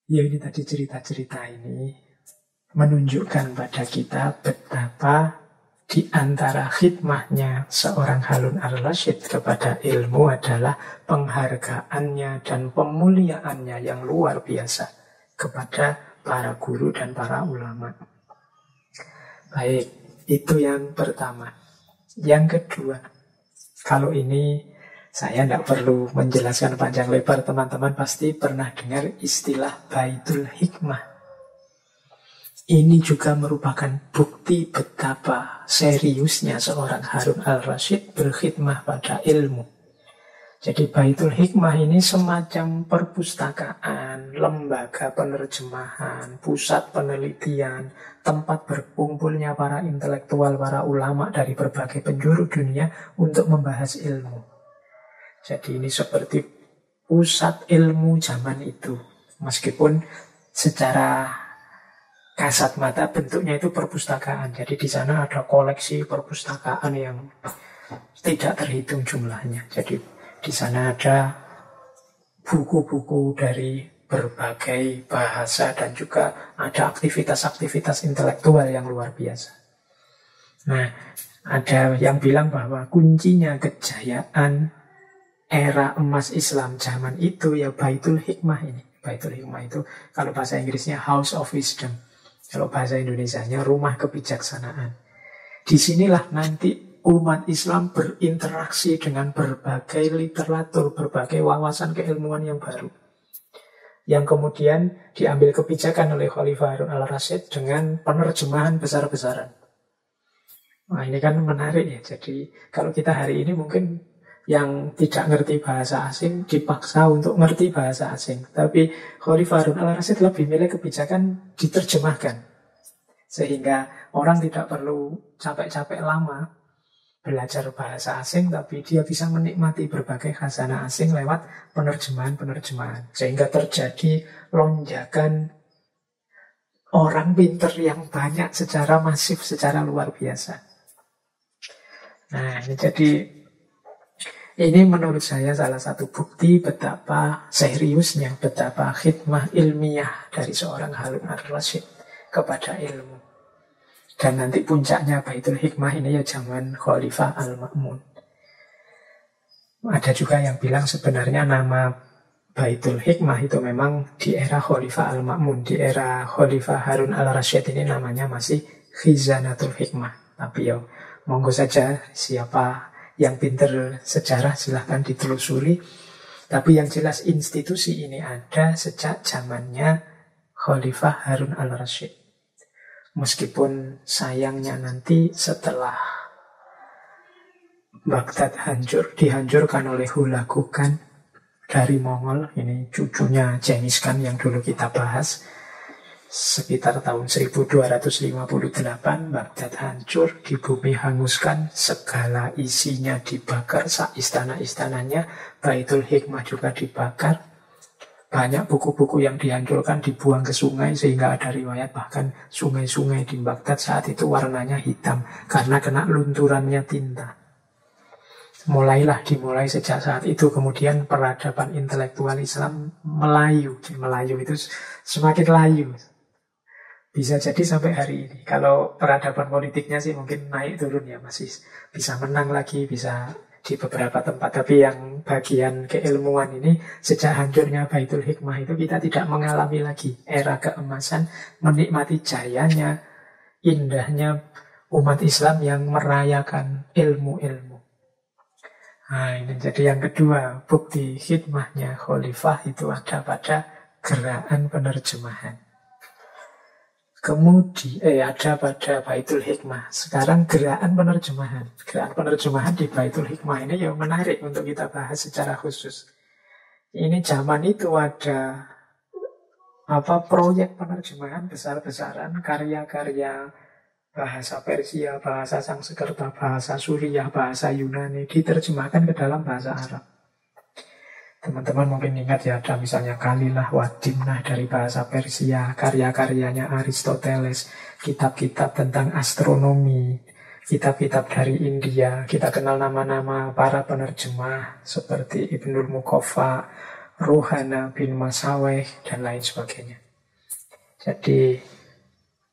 ya ini tadi cerita-cerita ini menunjukkan pada kita betapa di antara khidmahnya seorang Harun al-Rasyid kepada ilmu adalah penghargaannya dan pemuliaannya yang luar biasa kepada para guru dan para ulama. Baik, itu yang pertama. Yang kedua, kalau ini saya tidak perlu menjelaskan panjang lebar, teman-teman pasti pernah dengar istilah Baitul Hikmah. Ini juga merupakan bukti betapa seriusnya seorang Harun al-Rasyid berkhidmah pada ilmu. Jadi Baitul Hikmah ini semacam perpustakaan, lembaga penerjemahan, pusat penelitian, tempat berkumpulnya para intelektual, para ulama dari berbagai penjuru dunia untuk membahas ilmu. Jadi ini seperti pusat ilmu zaman itu. Meskipun secara kasat mata bentuknya itu perpustakaan. Jadi di sana ada koleksi perpustakaan yang tidak terhitung jumlahnya. Jadi di sana ada buku-buku dari berbagai bahasa dan juga ada aktivitas-aktivitas intelektual yang luar biasa. Nah, ada yang bilang bahwa kuncinya kejayaan era emas Islam zaman itu ya Baitul Hikmah ini. Baitul Hikmah itu kalau bahasa Inggrisnya House of Wisdom. Kalau bahasa Indonesianya rumah kebijaksanaan. Disinilah nanti umat Islam berinteraksi dengan berbagai literatur, berbagai wawasan keilmuan yang baru. Yang kemudian diambil kebijakan oleh Khalifah Harun al-Rasyid dengan penerjemahan besar-besaran. Nah ini kan menarik ya. Jadi kalau kita hari ini mungkin yang tidak ngerti bahasa asing dipaksa untuk ngerti bahasa asing. Tapi Khalifah Harun al-Rasyid lebih milih kebijakan diterjemahkan. Sehingga orang tidak perlu capek-capek lama belajar bahasa asing, tapi dia bisa menikmati berbagai khazanah asing lewat penerjemahan-penerjemahan. Sehingga terjadi lonjakan orang pinter yang banyak secara masif, secara luar biasa. Nah, ini menurut saya salah satu bukti betapa seriusnya, betapa khidmah ilmiah dari seorang Harun al-Rasyid kepada ilmu. Dan nanti puncaknya Baitul Hikmah ini ya zaman Khalifah Al-Ma'mun. Ada juga yang bilang sebenarnya nama Baitul Hikmah itu memang di era Khalifah Al-Ma'mun. Di era Khalifah Harun al-Rasyid ini namanya masih Khizanatul Hikmah. Tapi ya monggo saja siapa yang pinter sejarah silahkan ditelusuri. Tapi yang jelas institusi ini ada sejak zamannya Khalifah Harun al-Rasyid. Meskipun sayangnya nanti setelah Baghdad dihancurkan oleh Hulagu Khan dari Mongol, ini cucunya Genghis Khan yang dulu kita bahas, sekitar tahun 1258 Baghdad hancur, di bumi hanguskan, segala isinya dibakar, istana-istananya, Baitul Hikmah juga dibakar. Banyak buku-buku yang dihancurkan dibuang ke sungai, sehingga ada riwayat bahkan sungai-sungai di Baghdad saat itu warnanya hitam karena kena lunturannya tinta. Dimulai sejak saat itu. Kemudian peradaban intelektual Islam melayu. Melayu itu semakin layu. Bisa jadi sampai hari ini. Kalau peradaban politiknya sih mungkin naik turun ya, masih bisa menang lagi, bisa di beberapa tempat. Tapi yang bagian keilmuan ini, sejak hancurnya Baitul Hikmah itu kita tidak mengalami lagi era keemasan, menikmati jayanya, indahnya umat Islam yang merayakan ilmu-ilmu. Nah ini jadi yang kedua, bukti khidmahnya khalifah itu ada pada gerakan penerjemahan. Kemudian ada pada Baitul Hikmah. Sekarang gerakan penerjemahan. Gerakan penerjemahan di Baitul Hikmah ini yang menarik untuk kita bahas secara khusus. Ini zaman itu ada proyek penerjemahan besar-besaran, karya-karya bahasa Persia, bahasa Sanskerta, bahasa Suriah, bahasa Yunani diterjemahkan ke dalam bahasa Arab. Teman-teman mungkin ingat ya, ada misalnya Kalilah wa Dimnah dari bahasa Persia, karya-karyanya Aristoteles, kitab-kitab tentang astronomi, kitab-kitab dari India. Kita kenal nama-nama para penerjemah seperti Ibnul Muqaffa, Ruhana bin Masaweh, dan lain sebagainya. Jadi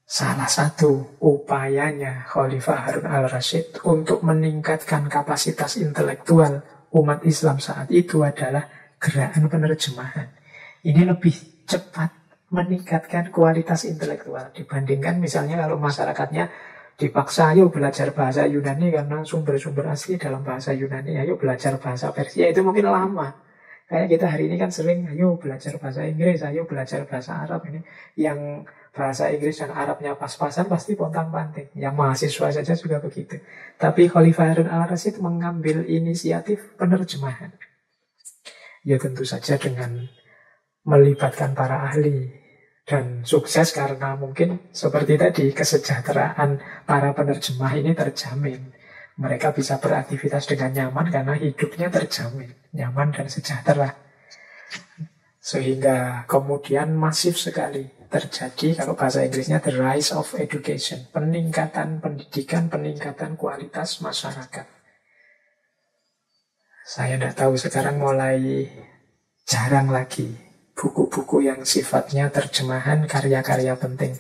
salah satu upayanya Khalifah Harun al-Rasyid untuk meningkatkan kapasitas intelektual umat Islam saat itu adalah gerakan penerjemahan. Ini lebih cepat meningkatkan kualitas intelektual dibandingkan misalnya kalau masyarakatnya dipaksa, ayo belajar bahasa Yunani karena sumber-sumber asli dalam bahasa Yunani, ayo belajar bahasa Persia, itu mungkin lama. Kayak kita hari ini kan sering, ayo belajar bahasa Inggris, ayo belajar bahasa Arab. Ini yang bahasa Inggris dan Arabnya pas-pasan pasti pontang-panting. Yang mahasiswa saja juga begitu. Tapi Khalifah Harun al-Rasyid mengambil inisiatif penerjemahan. Ya tentu saja dengan melibatkan para ahli. Dan sukses karena mungkin seperti tadi, kesejahteraan para penerjemah ini terjamin. Mereka bisa beraktivitas dengan nyaman karena hidupnya terjamin, nyaman dan sejahtera. Sehingga kemudian masif sekali terjadi, kalau bahasa Inggrisnya the rise of education, peningkatan pendidikan, peningkatan kualitas masyarakat. Saya tidak tahu, sekarang mulai jarang lagi buku-buku yang sifatnya terjemahan karya-karya penting.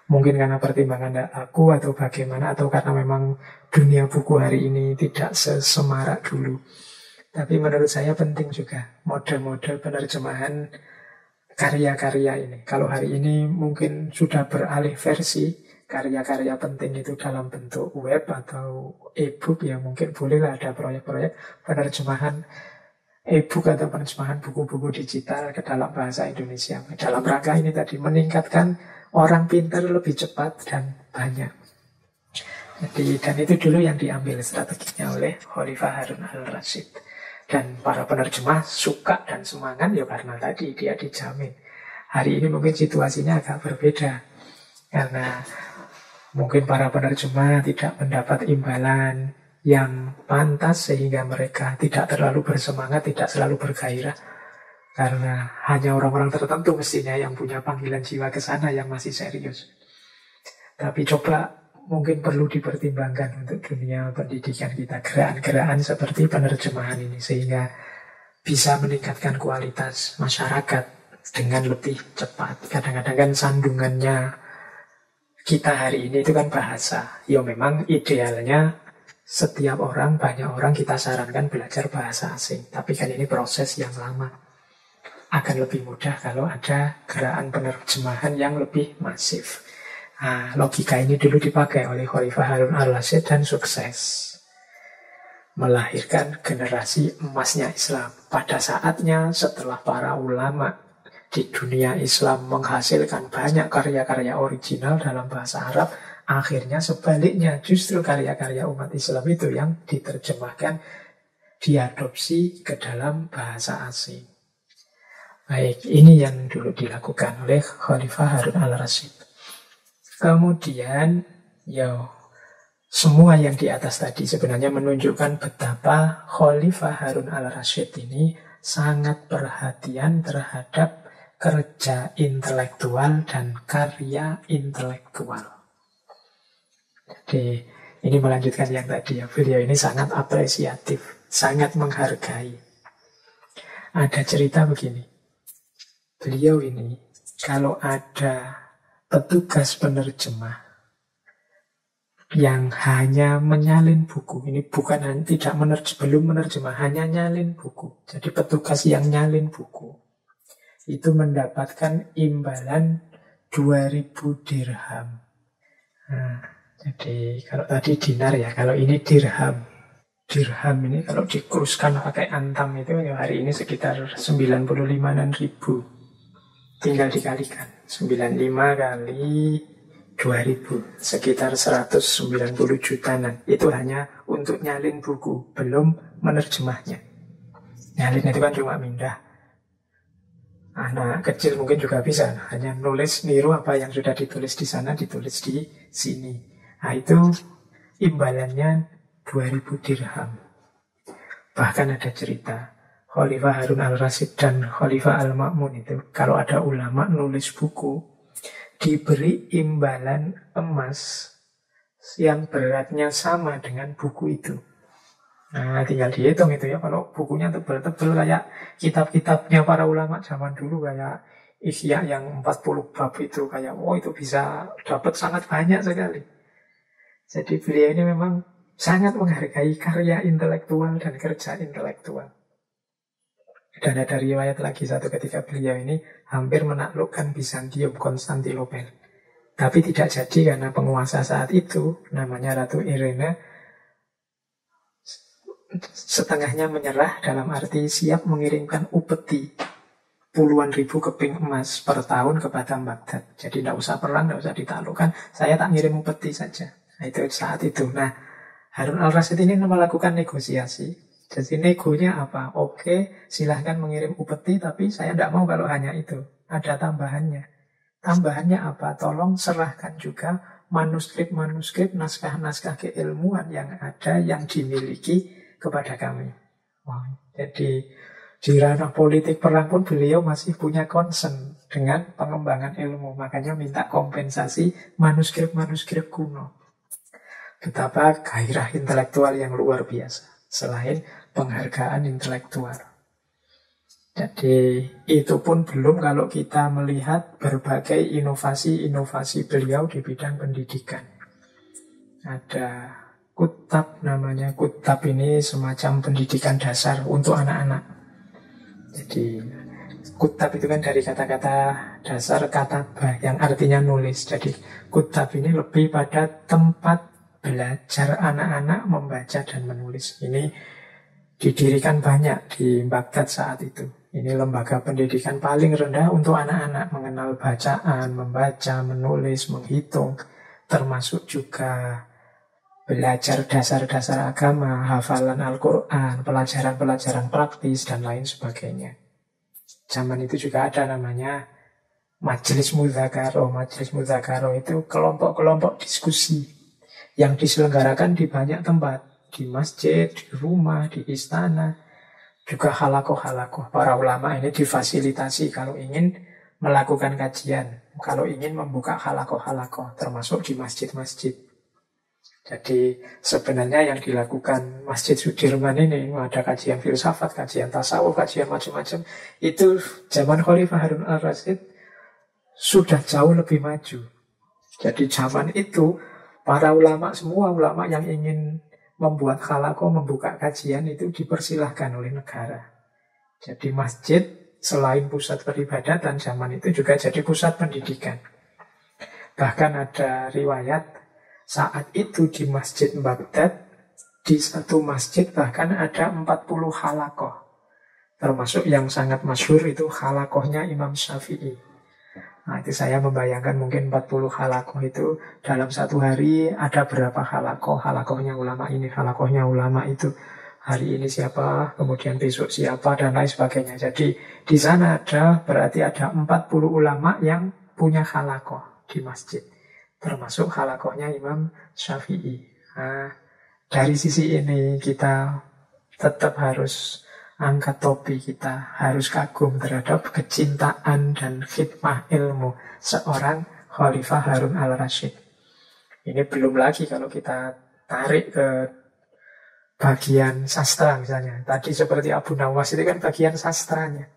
Mungkin karena pertimbangan aku atau bagaimana, atau karena memang dunia buku hari ini tidak sesemarak dulu. Tapi menurut saya penting juga model-model penerjemahan karya-karya ini. Kalau hari ini mungkin sudah beralih versi, karya-karya penting itu dalam bentuk web atau e-book, ya mungkin bolehlah ada proyek-proyek penerjemahan e-book atau penerjemahan buku-buku digital ke dalam bahasa Indonesia. Dalam rangka ini tadi, meningkatkan orang pintar lebih cepat dan banyak. Jadi, dan itu dulu yang diambil strateginya oleh Khalifah Harun al-Rasyid. Dan para penerjemah suka dan semangat ya karena tadi dia dijamin. Hari ini mungkin situasinya agak berbeda. Karena mungkin para penerjemah tidak mendapat imbalan yang pantas sehingga mereka tidak terlalu bersemangat, tidak selalu bergairah. Karena hanya orang-orang tertentu mestinya yang punya panggilan jiwa ke sana yang masih serius. Tapi coba mungkin perlu dipertimbangkan untuk dunia pendidikan kita, gerakan-gerakan seperti penerjemahan ini, sehingga bisa meningkatkan kualitas masyarakat dengan lebih cepat. Kadang-kadang kan sandungannya kita hari ini itu kan bahasa. Ya memang idealnya setiap orang, banyak orang kita sarankan belajar bahasa asing. Tapi kan ini proses yang lama. Akan lebih mudah kalau ada gerakan penerjemahan yang lebih masif. Nah, logika ini dulu dipakai oleh Khalifah Harun al-Rasyid dan sukses. Melahirkan generasi emasnya Islam. Pada saatnya setelah para ulama di dunia Islam menghasilkan banyak karya-karya original dalam bahasa Arab, akhirnya sebaliknya justru karya-karya umat Islam itu yang diterjemahkan, diadopsi ke dalam bahasa asing. Baik, ini yang dulu dilakukan oleh Khalifah Harun al-Rasyid. Kemudian, semua yang di atas tadi sebenarnya menunjukkan betapa Khalifah Harun al-Rasyid ini sangat perhatian terhadap kerja intelektual dan karya intelektual. Jadi, ini melanjutkan yang tadi ya. Beliau ini sangat apresiatif, sangat menghargai. Ada cerita begini. Beliau ini, kalau ada petugas penerjemah yang hanya menyalin buku, ini bukan belum menerjemah, hanya nyalin buku. Jadi petugas yang nyalin buku itu mendapatkan imbalan 2.000 dirham. Nah, jadi kalau tadi dinar ya, kalau ini dirham. Dirham ini kalau dikuruskan pakai antam itu ya hari ini sekitar 95.000. Tinggal dikalikan. 95 kali 2000, sekitar 190 jutaan. Itu hanya untuk nyalin buku, belum menerjemahnya. Nyalin itu kan cuma mindah. Anak kecil mungkin juga bisa, hanya nulis, niru apa yang sudah ditulis di sana, ditulis di sini. Nah itu imbalannya 2000 dirham. Bahkan ada cerita Khalifah Harun al-Rasyid dan Khalifah al-Ma'mun itu, kalau ada ulama nulis buku, diberi imbalan emas yang beratnya sama dengan buku itu. Nah, tinggal dihitung itu ya. Kalau bukunya tebel-tebel kayak kitab-kitabnya para ulama zaman dulu, kayak Ihya yang 40 bab itu, kayak itu bisa dapat sangat banyak sekali. Jadi beliau ini memang sangat menghargai karya intelektual dan kerja intelektual. Dan ada riwayat lagi satu ketika beliau ini hampir menaklukkan Bizantium, Konstantinopel. Tapi tidak jadi karena penguasa saat itu, namanya Ratu Irene, setengahnya menyerah, dalam arti siap mengirimkan upeti puluhan ribu keping emas per tahun kepada Baghdad. Jadi tidak usah perang, tidak usah ditaklukkan, saya tak ngirim upeti saja. Nah, itu saat itu. Nah, Harun al-Rasyid ini melakukan negosiasi. Jadi negonya apa? Oke, silahkan mengirim upeti, tapi saya tidak mau kalau hanya itu. Ada tambahannya. Tambahannya apa? Tolong serahkan juga manuskrip-manuskrip, naskah-naskah keilmuan yang ada, yang dimiliki kepada kami. Jadi di ranah politik perang pun beliau masih punya concern dengan pengembangan ilmu. Makanya minta kompensasi manuskrip-manuskrip kuno. Betapa gairah intelektual yang luar biasa. Selain penghargaan intelektual. Jadi itu pun belum kalau kita melihat berbagai inovasi-inovasi beliau di bidang pendidikan. Ada Kutab namanya. Kutab ini semacam pendidikan dasar untuk anak-anak. Jadi kutab itu kan dari kata-kata dasar katabah yang artinya nulis. Jadi kutab ini lebih pada tempat belajar anak-anak membaca dan menulis. Ini didirikan banyak di Baghdad saat itu. Ini lembaga pendidikan paling rendah untuk anak-anak, mengenal bacaan, membaca, menulis, menghitung, termasuk juga belajar dasar-dasar agama, hafalan Al-Quran, pelajaran-pelajaran praktis, dan lain sebagainya. Zaman itu juga ada namanya Majelis Mudzakaro. Majelis Mudzakaro itu kelompok-kelompok diskusi yang diselenggarakan di banyak tempat. Di masjid, di rumah, di istana. Juga halakoh-halakoh. Para ulama ini difasilitasi kalau ingin melakukan kajian, kalau ingin membuka halakoh-halakoh, termasuk di masjid-masjid. Jadi sebenarnya yang dilakukan Masjid Sudirman ini, ada kajian filsafat, kajian tasawuf, kajian macam-macam, itu zaman Khalifah Harun al-Rasyid sudah jauh lebih maju. Jadi zaman itu para ulama, semua ulama yang ingin membuat halakoh, membuka kajian itu dipersilahkan oleh negara. Jadi masjid selain pusat peribadatan zaman itu juga jadi pusat pendidikan. Bahkan ada riwayat saat itu di Masjid Baghdad, di satu masjid bahkan ada 40 halakoh. Termasuk yang sangat masyhur itu halakohnya Imam Syafi'i. Nah itu saya membayangkan mungkin 40 halakoh itu dalam satu hari ada berapa halakoh. Halakohnya ulama ini, halakohnya ulama itu. Hari ini siapa, kemudian besok siapa, dan lain sebagainya. Jadi di sana berarti ada 40 ulama yang punya halakoh di masjid. Termasuk halakohnya Imam Syafi'i. Nah, dari sisi ini kita tetap harus angkat topi, kita harus kagum terhadap kecintaan dan khidmah ilmu seorang Khalifah Harun al-Rasyid. Ini belum lagi kalau kita tarik ke bagian sastra misalnya. Tadi seperti Abu Nawas itu kan bagian sastranya.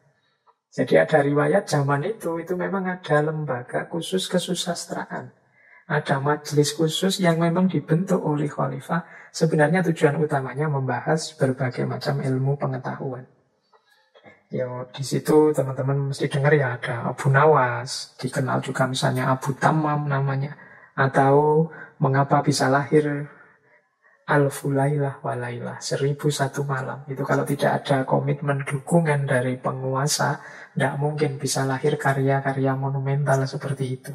Jadi ada riwayat zaman itu memang ada lembaga khusus kesusastraan. Ada majelis khusus yang memang dibentuk oleh khalifah. Sebenarnya tujuan utamanya membahas berbagai macam ilmu pengetahuan. Ya, di situ teman-teman mesti dengar ya ada Abu Nawas, dikenal juga misalnya Abu Tammam namanya, atau mengapa bisa lahir Alfu Lailah wa Lailah, 1001 malam. Itu kalau tidak ada komitmen dukungan dari penguasa, tidak mungkin bisa lahir karya-karya monumental seperti itu.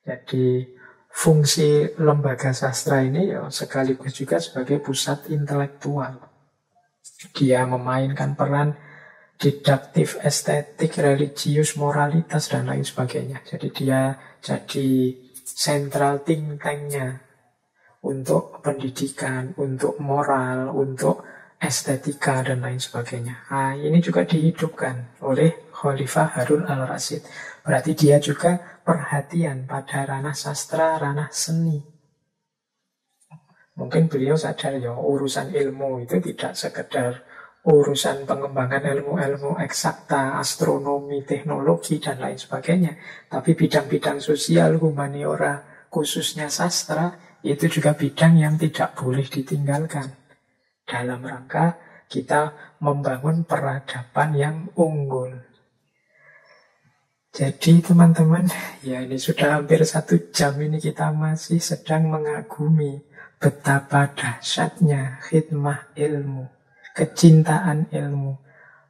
Jadi fungsi lembaga sastra ini ya sekaligus juga sebagai pusat intelektual. Dia memainkan peran didaktif, estetik, religius, moralitas, dan lain sebagainya. Jadi dia jadi central think tank-nya untuk pendidikan, untuk moral, untuk estetika, dan lain sebagainya. Nah, ini juga dihidupkan oleh Khalifah Harun al-Rasyid. Berarti dia juga perhatian pada ranah sastra, ranah seni. Mungkin beliau sadar ya urusan ilmu itu tidak sekedar urusan pengembangan ilmu-ilmu eksakta, astronomi, teknologi, dan lain sebagainya. Tapi bidang-bidang sosial, humaniora, khususnya sastra, itu juga bidang yang tidak boleh ditinggalkan. Dalam rangka kita membangun peradaban yang unggul. Jadi teman-teman, ya ini sudah hampir 1 jam ini kita masih sedang mengagumi betapa dahsyatnya khidmah ilmu, kecintaan ilmu,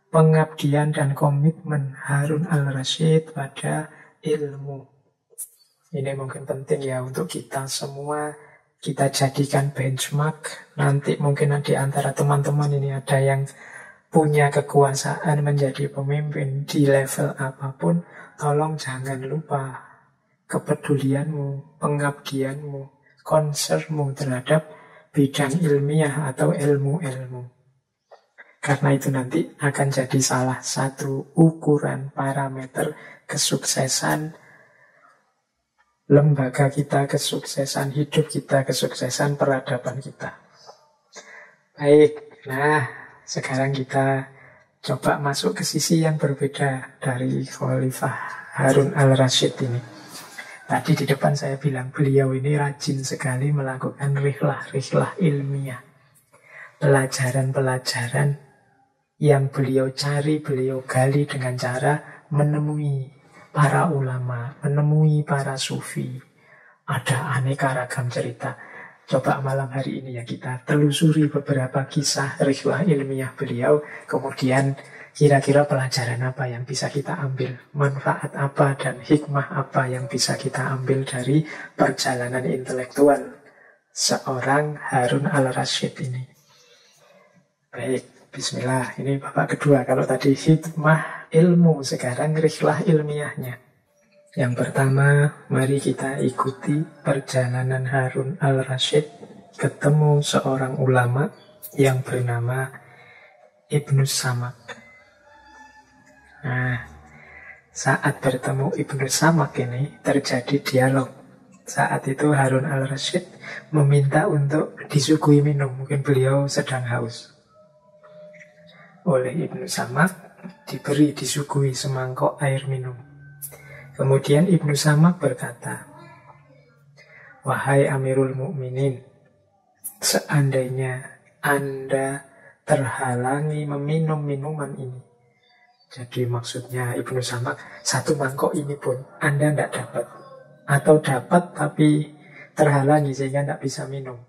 pengabdian dan komitmen Harun al-Rasyid pada ilmu. Ini mungkin penting ya untuk kita semua, kita jadikan benchmark. Nanti mungkin di antara teman-teman ini ada yang punya kekuasaan menjadi pemimpin di level apapun, tolong jangan lupa kepedulianmu, pengabdianmu, concernmu terhadap bidang ilmiah atau ilmu-ilmu. Karena itu nanti akan jadi salah satu ukuran parameter kesuksesan lembaga kita, kesuksesan hidup kita, kesuksesan peradaban kita. Baik, nah sekarang kita coba masuk ke sisi yang berbeda dari Khalifah Harun al-Rasyid ini. Tadi di depan saya bilang beliau ini rajin sekali melakukan rihlah ilmiah. Pelajaran-pelajaran yang beliau cari, beliau gali dengan cara menemui para ulama, menemui para sufi. Ada aneka ragam cerita. Coba malam hari ini ya kita telusuri beberapa kisah rihlah ilmiah beliau. Kemudian kira-kira pelajaran apa yang bisa kita ambil, manfaat apa dan hikmah apa yang bisa kita ambil dari perjalanan intelektual seorang Harun al-Rasyid ini. Baik, bismillah. Ini babak kedua. Kalau tadi hikmah ilmu, sekarang rihlah ilmiahnya. Yang pertama, mari kita ikuti perjalanan Harun al-Rasyid ketemu seorang ulama yang bernama Ibnu Samak. Nah, saat bertemu Ibnu Samak ini terjadi dialog. Saat itu Harun al-Rasyid meminta untuk disuguhi minum. Mungkin beliau sedang haus. Oleh Ibnu Samak disuguhi semangkok air minum. Kemudian Ibnu Samak berkata, "Wahai Amirul Mukminin, seandainya Anda terhalangi meminum minuman ini." Jadi maksudnya Ibnu Samak, 1 mangkok ini pun Anda tidak dapat. Atau dapat tapi terhalangi sehingga tidak bisa minum.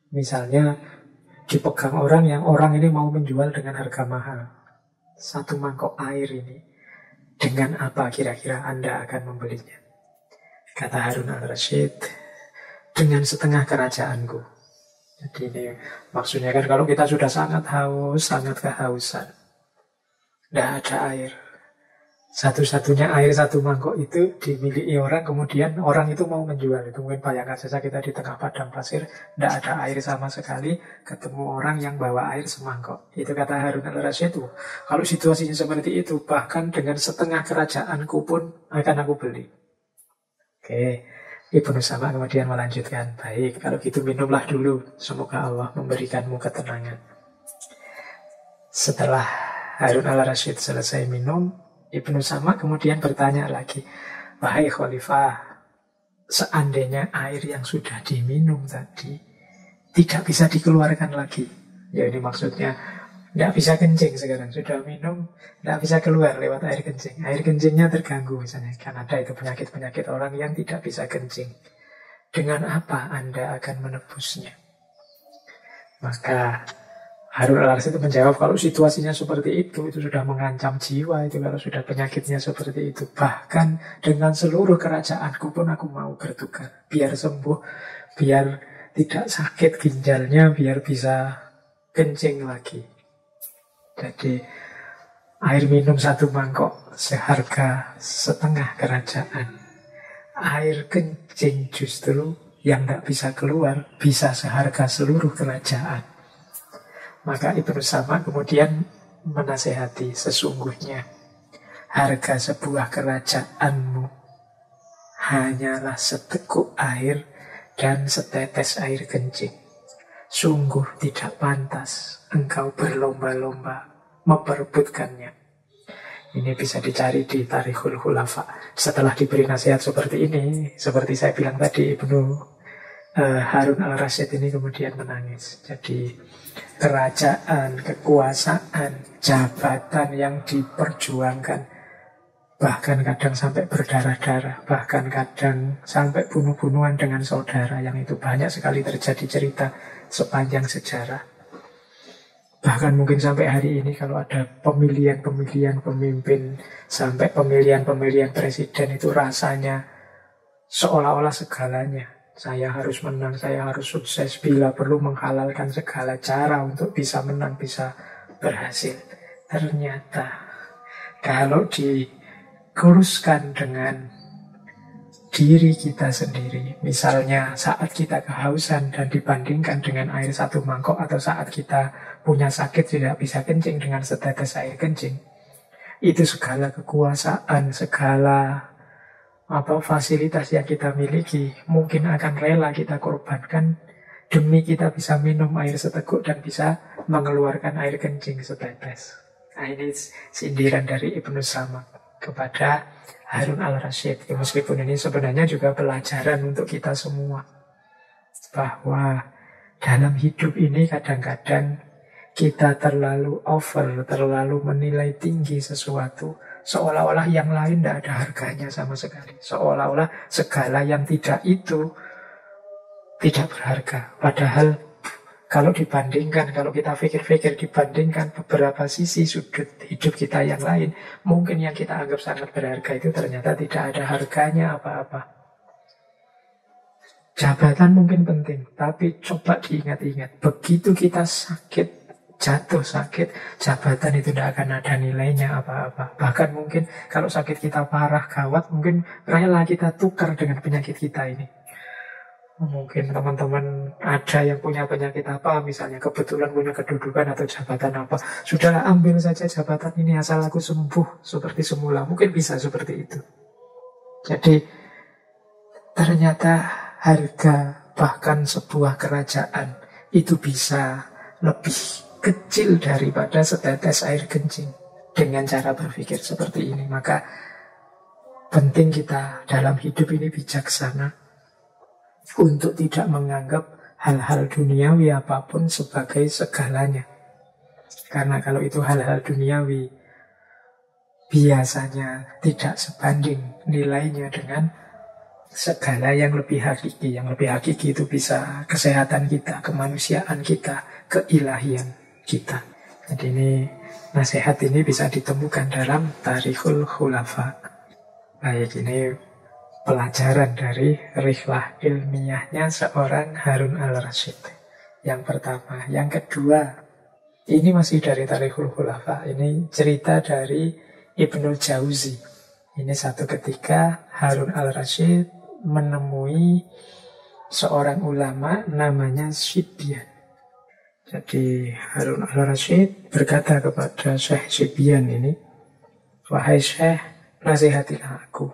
Misalnya dipegang orang yang orang ini mau menjual dengan harga mahal. 1 mangkok air ini, dengan apa kira-kira Anda akan membelinya? Kata Harun al-Rasyid, dengan setengah kerajaanku. Jadi ini maksudnya kan kalau kita sudah sangat haus, sangat kehausan, tidak ada air, satu-satunya air 1 mangkok itu dimiliki orang, kemudian orang itu mau menjual. Itu mungkin bayangkan saja kita di tengah padang pasir, tidak ada air sama sekali, ketemu orang yang bawa air semangkok. Itu kata Harun al-Rasyid itu. Kalau situasinya seperti itu, bahkan dengan setengah kerajaanku pun akan aku beli. Oke, Ibnu Samak kemudian melanjutkan, baik, kalau gitu minumlah dulu, semoga Allah memberikanmu ketenangan. Setelah Harun al-Rasyid selesai minum, Ibnu Samak kemudian bertanya lagi, wahai Khalifah, seandainya air yang sudah diminum tadi tidak bisa dikeluarkan lagi. Ya ini maksudnya tidak bisa kencing sekarang, sudah minum tidak bisa keluar lewat air kencing. Air kencingnya terganggu misalnya, kan ada itu penyakit-penyakit orang yang tidak bisa kencing. Dengan apa Anda akan menebusnya? Maka Harun al-Rasyid menjawab, kalau situasinya seperti itu sudah mengancam jiwa itu, kalau sudah penyakitnya seperti itu. Bahkan dengan seluruh kerajaanku pun aku mau bertukar. Biar sembuh, biar tidak sakit ginjalnya, biar bisa kencing lagi. Jadi air minum 1 mangkok seharga setengah kerajaan. Air kencing justru yang tidak bisa keluar bisa seharga seluruh kerajaan. Maka Ibnu Samak kemudian menasehati, sesungguhnya harga sebuah kerajaanmu hanyalah seteguk air dan setetes air kencing. Sungguh tidak pantas engkau berlomba-lomba memperebutkannya. Ini bisa dicari di Tarikhul Khulafa. Setelah diberi nasihat seperti ini, seperti saya bilang tadi, Ibnu Harun al-Rasyid ini kemudian menangis. Jadi kerajaan, kekuasaan, jabatan yang diperjuangkan, bahkan kadang sampai berdarah-darah, bahkan kadang sampai bunuh-bunuhan dengan saudara, yang itu banyak sekali terjadi cerita sepanjang sejarah. Bahkan mungkin sampai hari ini kalau ada pemilihan-pemilihan pemimpin, sampai pemilihan-pemilihan presiden, itu rasanya seolah-olah segalanya. Saya harus menang, saya harus sukses, bila perlu menghalalkan segala cara untuk bisa menang, bisa berhasil. Ternyata kalau dikuruskan dengan diri kita sendiri, misalnya saat kita kehausan dan dibandingkan dengan air 1 mangkok, atau saat kita punya sakit tidak bisa kencing dengan setetes air kencing, itu segala kekuasaan, segala fasilitas yang kita miliki mungkin akan rela kita korbankan demi kita bisa minum air seteguk dan bisa mengeluarkan air kencing setetes. Nah, ini sindiran dari Ibnu Samak kepada Harun al-Rasyid. Meskipun ini sebenarnya juga pelajaran untuk kita semua, bahwa dalam hidup ini kadang-kadang kita terlalu over, terlalu menilai tinggi sesuatu, seolah-olah yang lain tidak ada harganya sama sekali. Seolah-olah segala yang tidak itu tidak berharga. Padahal kalau dibandingkan, kalau kita pikir-pikir, dibandingkan beberapa sisi sudut hidup kita yang lain, mungkin yang kita anggap sangat berharga itu ternyata tidak ada harganya apa-apa. Jabatan mungkin penting, tapi coba diingat-ingat, begitu kita sakit, jatuh sakit, jabatan itu tidak akan ada nilainya apa-apa. Bahkan mungkin kalau sakit kita parah, gawat, mungkin rela kita tukar dengan penyakit kita ini. Mungkin teman-teman ada yang punya penyakit apa, misalnya kebetulan punya kedudukan atau jabatan apa, sudahlah ambil saja jabatan ini asal aku sembuh seperti semula. Mungkin bisa seperti itu. Jadi ternyata harga bahkan sebuah kerajaan itu bisa lebih kecil daripada setetes air kencing dengan cara berpikir seperti ini. Maka penting kita dalam hidup ini bijaksana untuk tidak menganggap hal-hal duniawi apapun sebagai segalanya. Karena kalau itu hal-hal duniawi, biasanya tidak sebanding nilainya dengan segala yang lebih hakiki. Yang lebih hakiki itu bisa kesehatan kita, kemanusiaan kita, keilahian kita. Jadi ini, nasihat ini bisa ditemukan dalam Tarikhul Khulafa. Baik, ini pelajaran dari rihlah ilmiahnya seorang Harun al-Rasyid. Yang pertama. Yang kedua, ini masih dari Tarikhul Khulafa. Ini cerita dari Ibnul Jauzi. Ini satu ketika Harun al-Rasyid menemui seorang ulama namanya Sibyan. Jadi Harun al-Rasyid berkata kepada Syekh Sibyan ini, "Wahai Syekh, nasihatilah aku."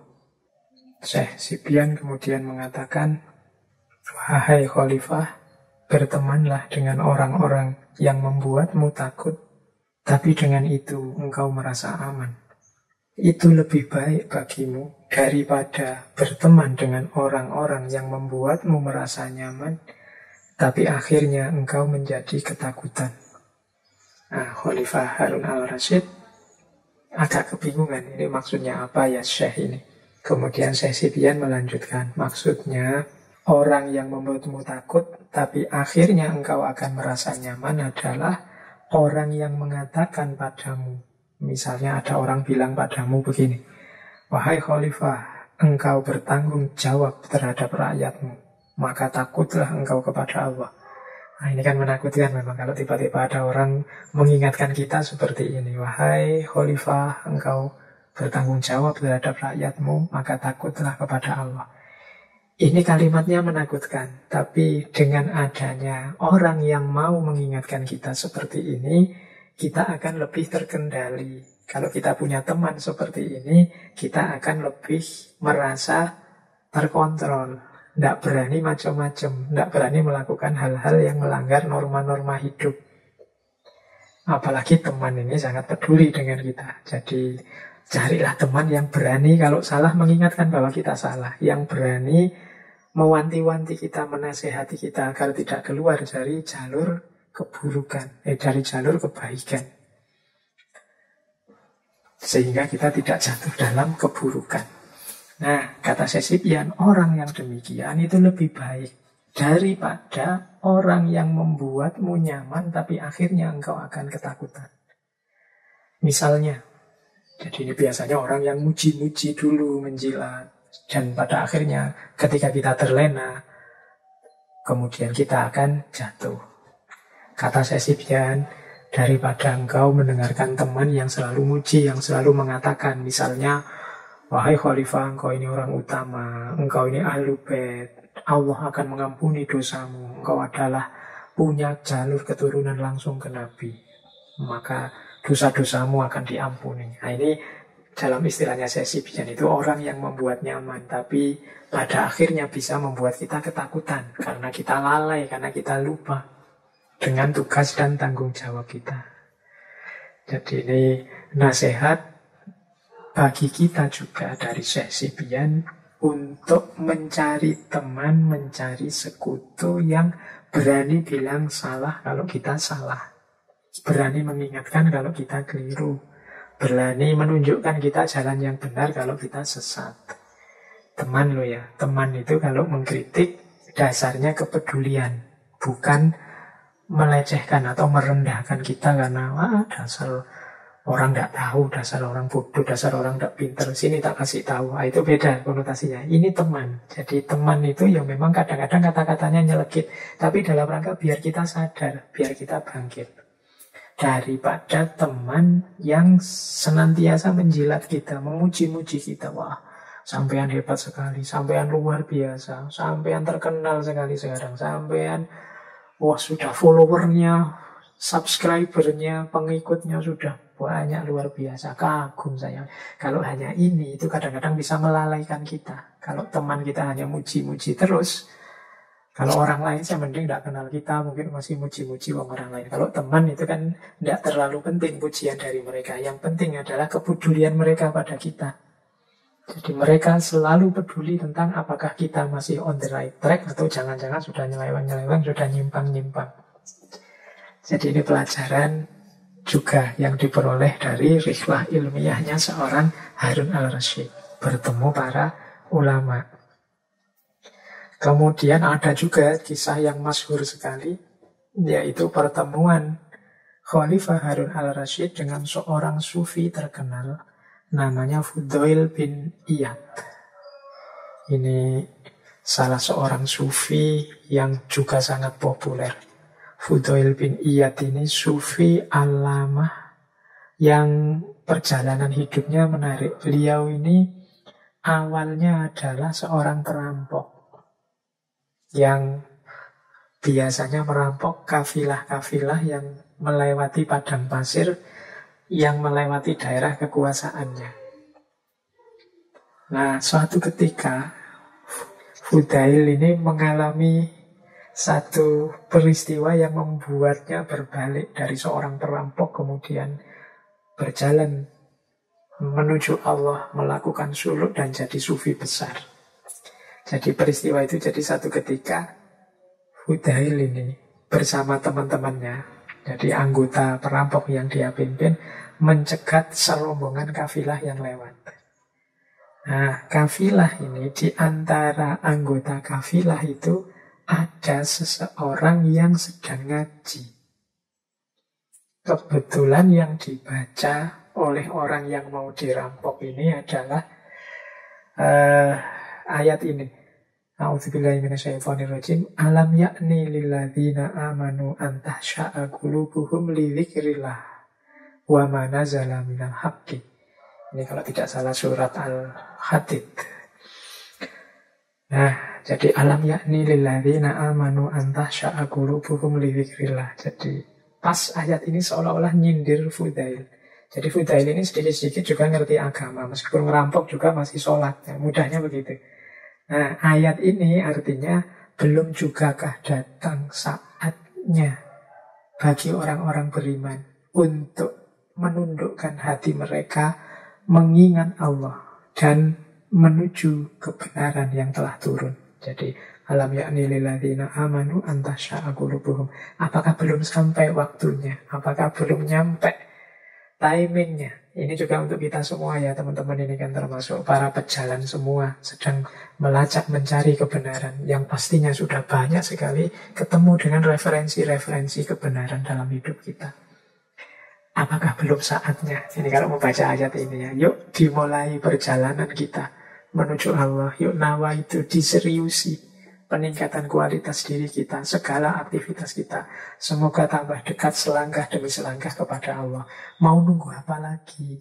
Syekh Sibyan kemudian mengatakan, "Wahai Khalifah, bertemanlah dengan orang-orang yang membuatmu takut, tapi dengan itu engkau merasa aman. Itu lebih baik bagimu daripada berteman dengan orang-orang yang membuatmu merasa nyaman, tapi akhirnya engkau menjadi ketakutan." Nah, Khalifah Harun al-Rasyid agak kebingungan, ini maksudnya apa ya Syekh ini? Kemudian Syekh Sibyan melanjutkan, maksudnya orang yang membuatmu takut, tapi akhirnya engkau akan merasa nyaman adalah orang yang mengatakan padamu, misalnya ada orang bilang padamu begini, wahai khalifah, engkau bertanggung jawab terhadap rakyatmu, maka takutlah engkau kepada Allah. Nah, ini kan menakutkan memang kalau tiba-tiba ada orang mengingatkan kita seperti ini. Wahai khalifah, engkau bertanggung jawab terhadap rakyatmu, maka takutlah kepada Allah. Ini kalimatnya menakutkan, tapi dengan adanya orang yang mau mengingatkan kita seperti ini, kita akan lebih terkendali. Kalau kita punya teman seperti ini, kita akan lebih merasa terkontrol. Tidak berani macam-macam, tidak berani melakukan hal-hal yang melanggar norma-norma hidup. Apalagi teman ini sangat peduli dengan kita. Jadi carilah teman yang berani kalau salah mengingatkan bahwa kita salah. Yang berani mewanti-wanti kita, menasehati kita agar tidak keluar dari jalur keburukan, dari jalur kebaikan. Sehingga kita tidak jatuh dalam keburukan. Nah, kata Sesipian, orang yang demikian itu lebih baik daripada orang yang membuatmu nyaman tapi akhirnya engkau akan ketakutan. Misalnya, jadi ini biasanya orang yang muji-muji dulu, menjilat, dan pada akhirnya ketika kita terlena, kemudian kita akan jatuh. Kata Sesipian, daripada engkau mendengarkan teman yang selalu muji, yang selalu mengatakan, misalnya, wahai khalifah, engkau ini orang utama, engkau ini ahlul bait, Allah akan mengampuni dosamu, engkau adalah punya jalur keturunan langsung ke Nabi, maka dosa-dosamu akan diampuni. Nah, ini dalam istilahnya Sesipian itu orang yang membuat nyaman, tapi pada akhirnya bisa membuat kita ketakutan, karena kita lalai, karena kita lupa dengan tugas dan tanggung jawab kita. Jadi ini nasihat bagi kita juga dari Sesipian untuk mencari teman, mencari sekutu yang berani bilang salah kalau kita salah, berani mengingatkan kalau kita keliru, berani menunjukkan kita jalan yang benar kalau kita sesat. Teman lo ya, teman itu kalau mengkritik dasarnya kepedulian, bukan melecehkan atau merendahkan kita karena wah dasar orang tidak tahu, dasar orang bodoh, dasar orang tidak pintar, sini tak kasih tahu. Nah, itu beda konotasinya. Ini teman. Jadi teman itu yang memang kadang-kadang kata-katanya nyelekit, tapi dalam rangka biar kita sadar, biar kita bangkit. Daripada teman yang senantiasa menjilat kita, memuji-muji kita. Wah, sampean hebat sekali, sampean luar biasa, sampean terkenal sekali sekarang, sampean wah sudah followernya, subscribernya, pengikutnya sudah banyak, luar biasa, kagum saya. Kalau hanya ini, itu kadang-kadang bisa melalaikan kita. Kalau teman kita hanya muji-muji terus, kalau orang lain saya mending tidak kenal kita, mungkin masih muji-muji orang lain. Kalau teman itu kan tidak terlalu penting pujian dari mereka. Yang penting adalah kepedulian mereka pada kita. Jadi mereka selalu peduli tentang apakah kita masih on the right track atau jangan-jangan sudah nyeleweng-nyeleweng, sudah nyimpang-nyimpang. Jadi ini pelajaran juga yang diperoleh dari rihlah ilmiahnya seorang Harun al-Rasyid, bertemu para ulama. Kemudian ada juga kisah yang masyhur sekali, yaitu pertemuan Khalifah Harun al-Rasyid dengan seorang sufi terkenal namanya Fudail bin Iyad. Ini salah seorang sufi yang juga sangat populer. Fudail bin Iyad ini sufi alamah yang perjalanan hidupnya menarik. Beliau ini awalnya adalah seorang perampok yang biasanya merampok kafilah-kafilah yang melewati padang pasir, yang melewati daerah kekuasaannya. Nah, suatu ketika Fudail ini mengalami satu peristiwa yang membuatnya berbalik dari seorang perampok kemudian berjalan menuju Allah, melakukan suluk dan jadi sufi besar. Jadi peristiwa itu jadi satu ketika Fudail ini bersama teman-temannya, jadi anggota perampok yang dia pimpin, mencegat serombongan kafilah yang lewat. Nah, kafilah ini, di antara anggota kafilah itu ada seseorang yang sedang ngaji. Kebetulan yang dibaca oleh orang yang mau dirampok ini adalah ayat ini. A'udzubillahi minasyaitonirrajim. Alam yakni lilladzina amanu an tahsya'a qulubuhum li dzikrillah wa ma nazala minal haqqi. Ini kalau tidak salah surat Al-Hadid. Nah, jadi alam yakni lilladzina amanu an tahsya'a qulubuhum li dzikrillah. Jadi pas ayat ini seolah-olah nyindir Fudail. Jadi Fudail ini sedikit-sedikit juga ngerti agama, meskipun ngerampok juga masih sholat. Ya, mudahnya begitu. Nah, ayat ini artinya belum jugakah datang saatnya bagi orang-orang beriman untuk menundukkan hati mereka, mengingat Allah dan menuju kebenaran yang telah turun. Jadi, alam yakni lilladzina amanu an tahsya'a qulubuhum. Apakah belum sampai waktunya? Apakah belum nyampe timingnya? Ini juga untuk kita semua ya teman-teman, ini kan termasuk para pejalan semua sedang melacak mencari kebenaran yang pastinya sudah banyak sekali ketemu dengan referensi-referensi kebenaran dalam hidup kita. Apakah belum saatnya? Ini kalau membaca ayat ini ya, yuk dimulai perjalanan kita menuju Allah. Yuk nawa itu diseriusi, peningkatan kualitas diri kita, segala aktivitas kita. Semoga tambah dekat selangkah demi selangkah kepada Allah. Mau nunggu apa lagi?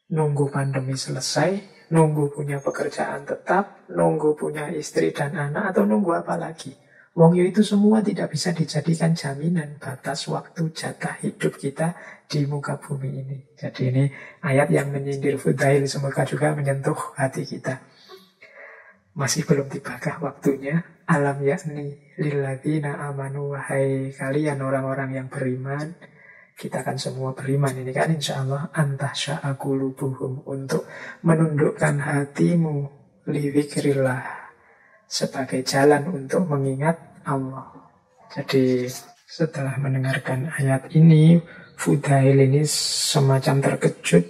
Nunggu pandemi selesai, nunggu punya pekerjaan tetap, nunggu punya istri dan anak, atau nunggu apa lagi? Wong itu semua tidak bisa dijadikan jaminan batas waktu jatah hidup kita di muka bumi ini. Jadi ini ayat yang menyindir Fudail, semoga juga menyentuh hati kita. Masih belum tibakah waktunya? Alam yakni lilladzina amanu, wahai kalian orang-orang yang beriman. Kita kan semua beriman ini kan insya Allah. Antahsya'a qulubuhum, untuk menundukkan hatimu li dzikrillah, sebagai jalan untuk mengingat Allah. Jadi setelah mendengarkan ayat ini, Fudail ini semacam terkejut.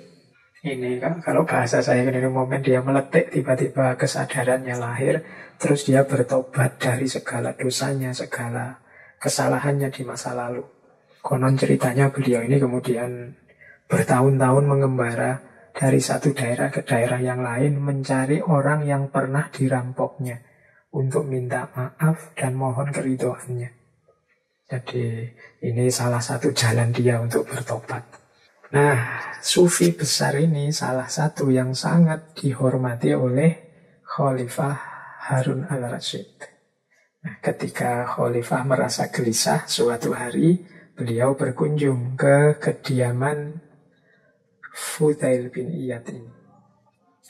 Ini kan kalau bahasa saya kan ini momen dia meletik, tiba-tiba kesadarannya lahir, terus dia bertobat dari segala dosanya, segala kesalahannya di masa lalu. Konon ceritanya beliau ini kemudian bertahun-tahun mengembara dari satu daerah ke daerah yang lain, mencari orang yang pernah dirampoknya untuk minta maaf dan mohon keridhoannya. Jadi ini salah satu jalan dia untuk bertobat. Nah, sufi besar ini salah satu yang sangat dihormati oleh Khalifah Harun al-Rasyid. Nah, ketika Khalifah merasa gelisah, suatu hari beliau berkunjung ke kediaman Fudail bin Iyad ini.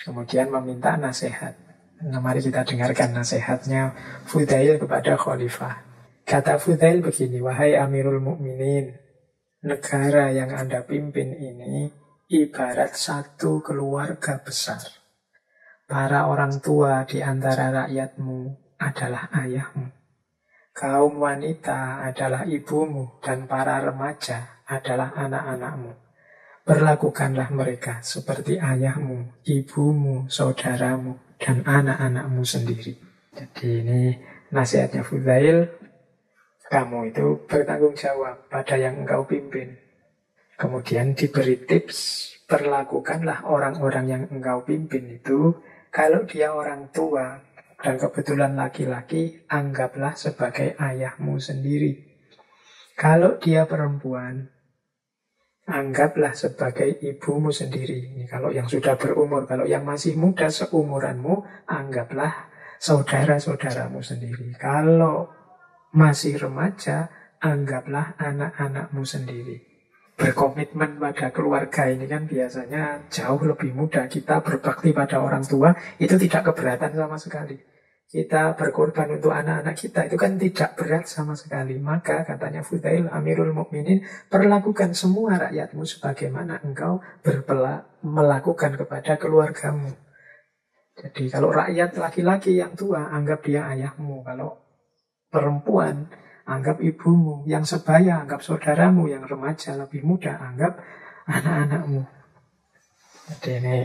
Kemudian meminta nasihat. Nah, mari kita dengarkan nasihatnya Fudail kepada Khalifah. Kata Fudail begini, wahai Amirul Mukminin, negara yang Anda pimpin ini ibarat satu keluarga besar. Para orang tua di antara rakyatmu adalah ayahmu. Kaum wanita adalah ibumu dan para remaja adalah anak-anakmu. Perlakukanlah mereka seperti ayahmu, ibumu, saudaramu, dan anak-anakmu sendiri. Jadi ini nasihatnya Fudail. Kamu itu bertanggung jawab pada yang engkau pimpin. Kemudian diberi tips, perlakukanlah orang-orang yang engkau pimpin itu, kalau dia orang tua dan kebetulan laki-laki, anggaplah sebagai ayahmu sendiri. Kalau dia perempuan, anggaplah sebagai ibumu sendiri. Ini kalau yang sudah berumur, kalau yang masih muda seumuranmu, anggaplah saudara-saudaramu sendiri. Kalau masih remaja, anggaplah anak-anakmu sendiri. Berkomitmen pada keluarga ini kan biasanya jauh lebih mudah. Kita berbakti pada orang tua itu tidak keberatan sama sekali. Kita berkorban untuk anak-anak kita itu kan tidak berat sama sekali. Maka katanya Fudail, Amirul Mukminin, perlakukan semua rakyatmu sebagaimana engkau melakukan kepada keluargamu. Jadi kalau rakyat laki-laki yang tua, anggap dia ayahmu. Kalau perempuan, anggap ibumu. Yang sebaya, anggap saudaramu. Yang remaja, lebih muda, anggap anak-anakmu. Jadi ini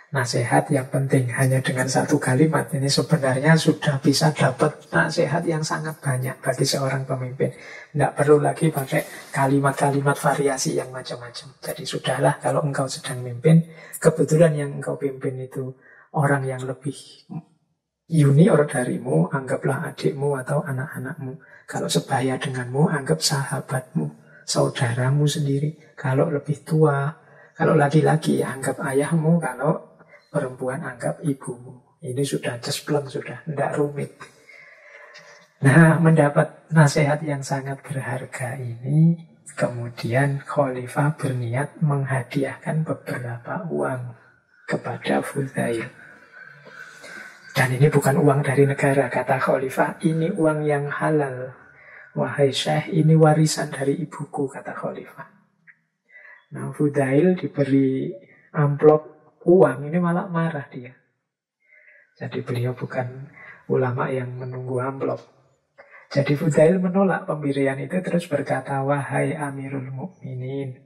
nasihat yang penting hanya dengan satu kalimat ini sebenarnya sudah bisa dapat nasihat yang sangat banyak bagi seorang pemimpin. Tidak perlu lagi pakai kalimat-kalimat variasi yang macam-macam. Jadi sudahlah, kalau engkau sedang mimpin, kebetulan yang engkau pimpin itu orang yang lebih junior darimu, anggaplah adikmu atau anak-anakmu. Kalau sebaya denganmu, anggap sahabatmu, saudaramu sendiri. Kalau lebih tua, kalau laki-laki, anggap ayahmu. Kalau perempuan, anggap ibumu. Ini sudah cespleng, sudah tidak rumit. Nah, mendapat nasihat yang sangat berharga ini, kemudian Khalifah berniat menghadiahkan beberapa uang kepada Fudail. Dan ini bukan uang dari negara, kata Khalifah, ini uang yang halal. Wahai Syekh, ini warisan dari ibuku, kata Khalifah. Nah, Fudail diberi amplop uang, ini malah marah dia. Jadi beliau bukan ulama yang menunggu amplop. Jadi Fudail menolak pemberian itu, terus berkata, wahai Amirul Mukminin,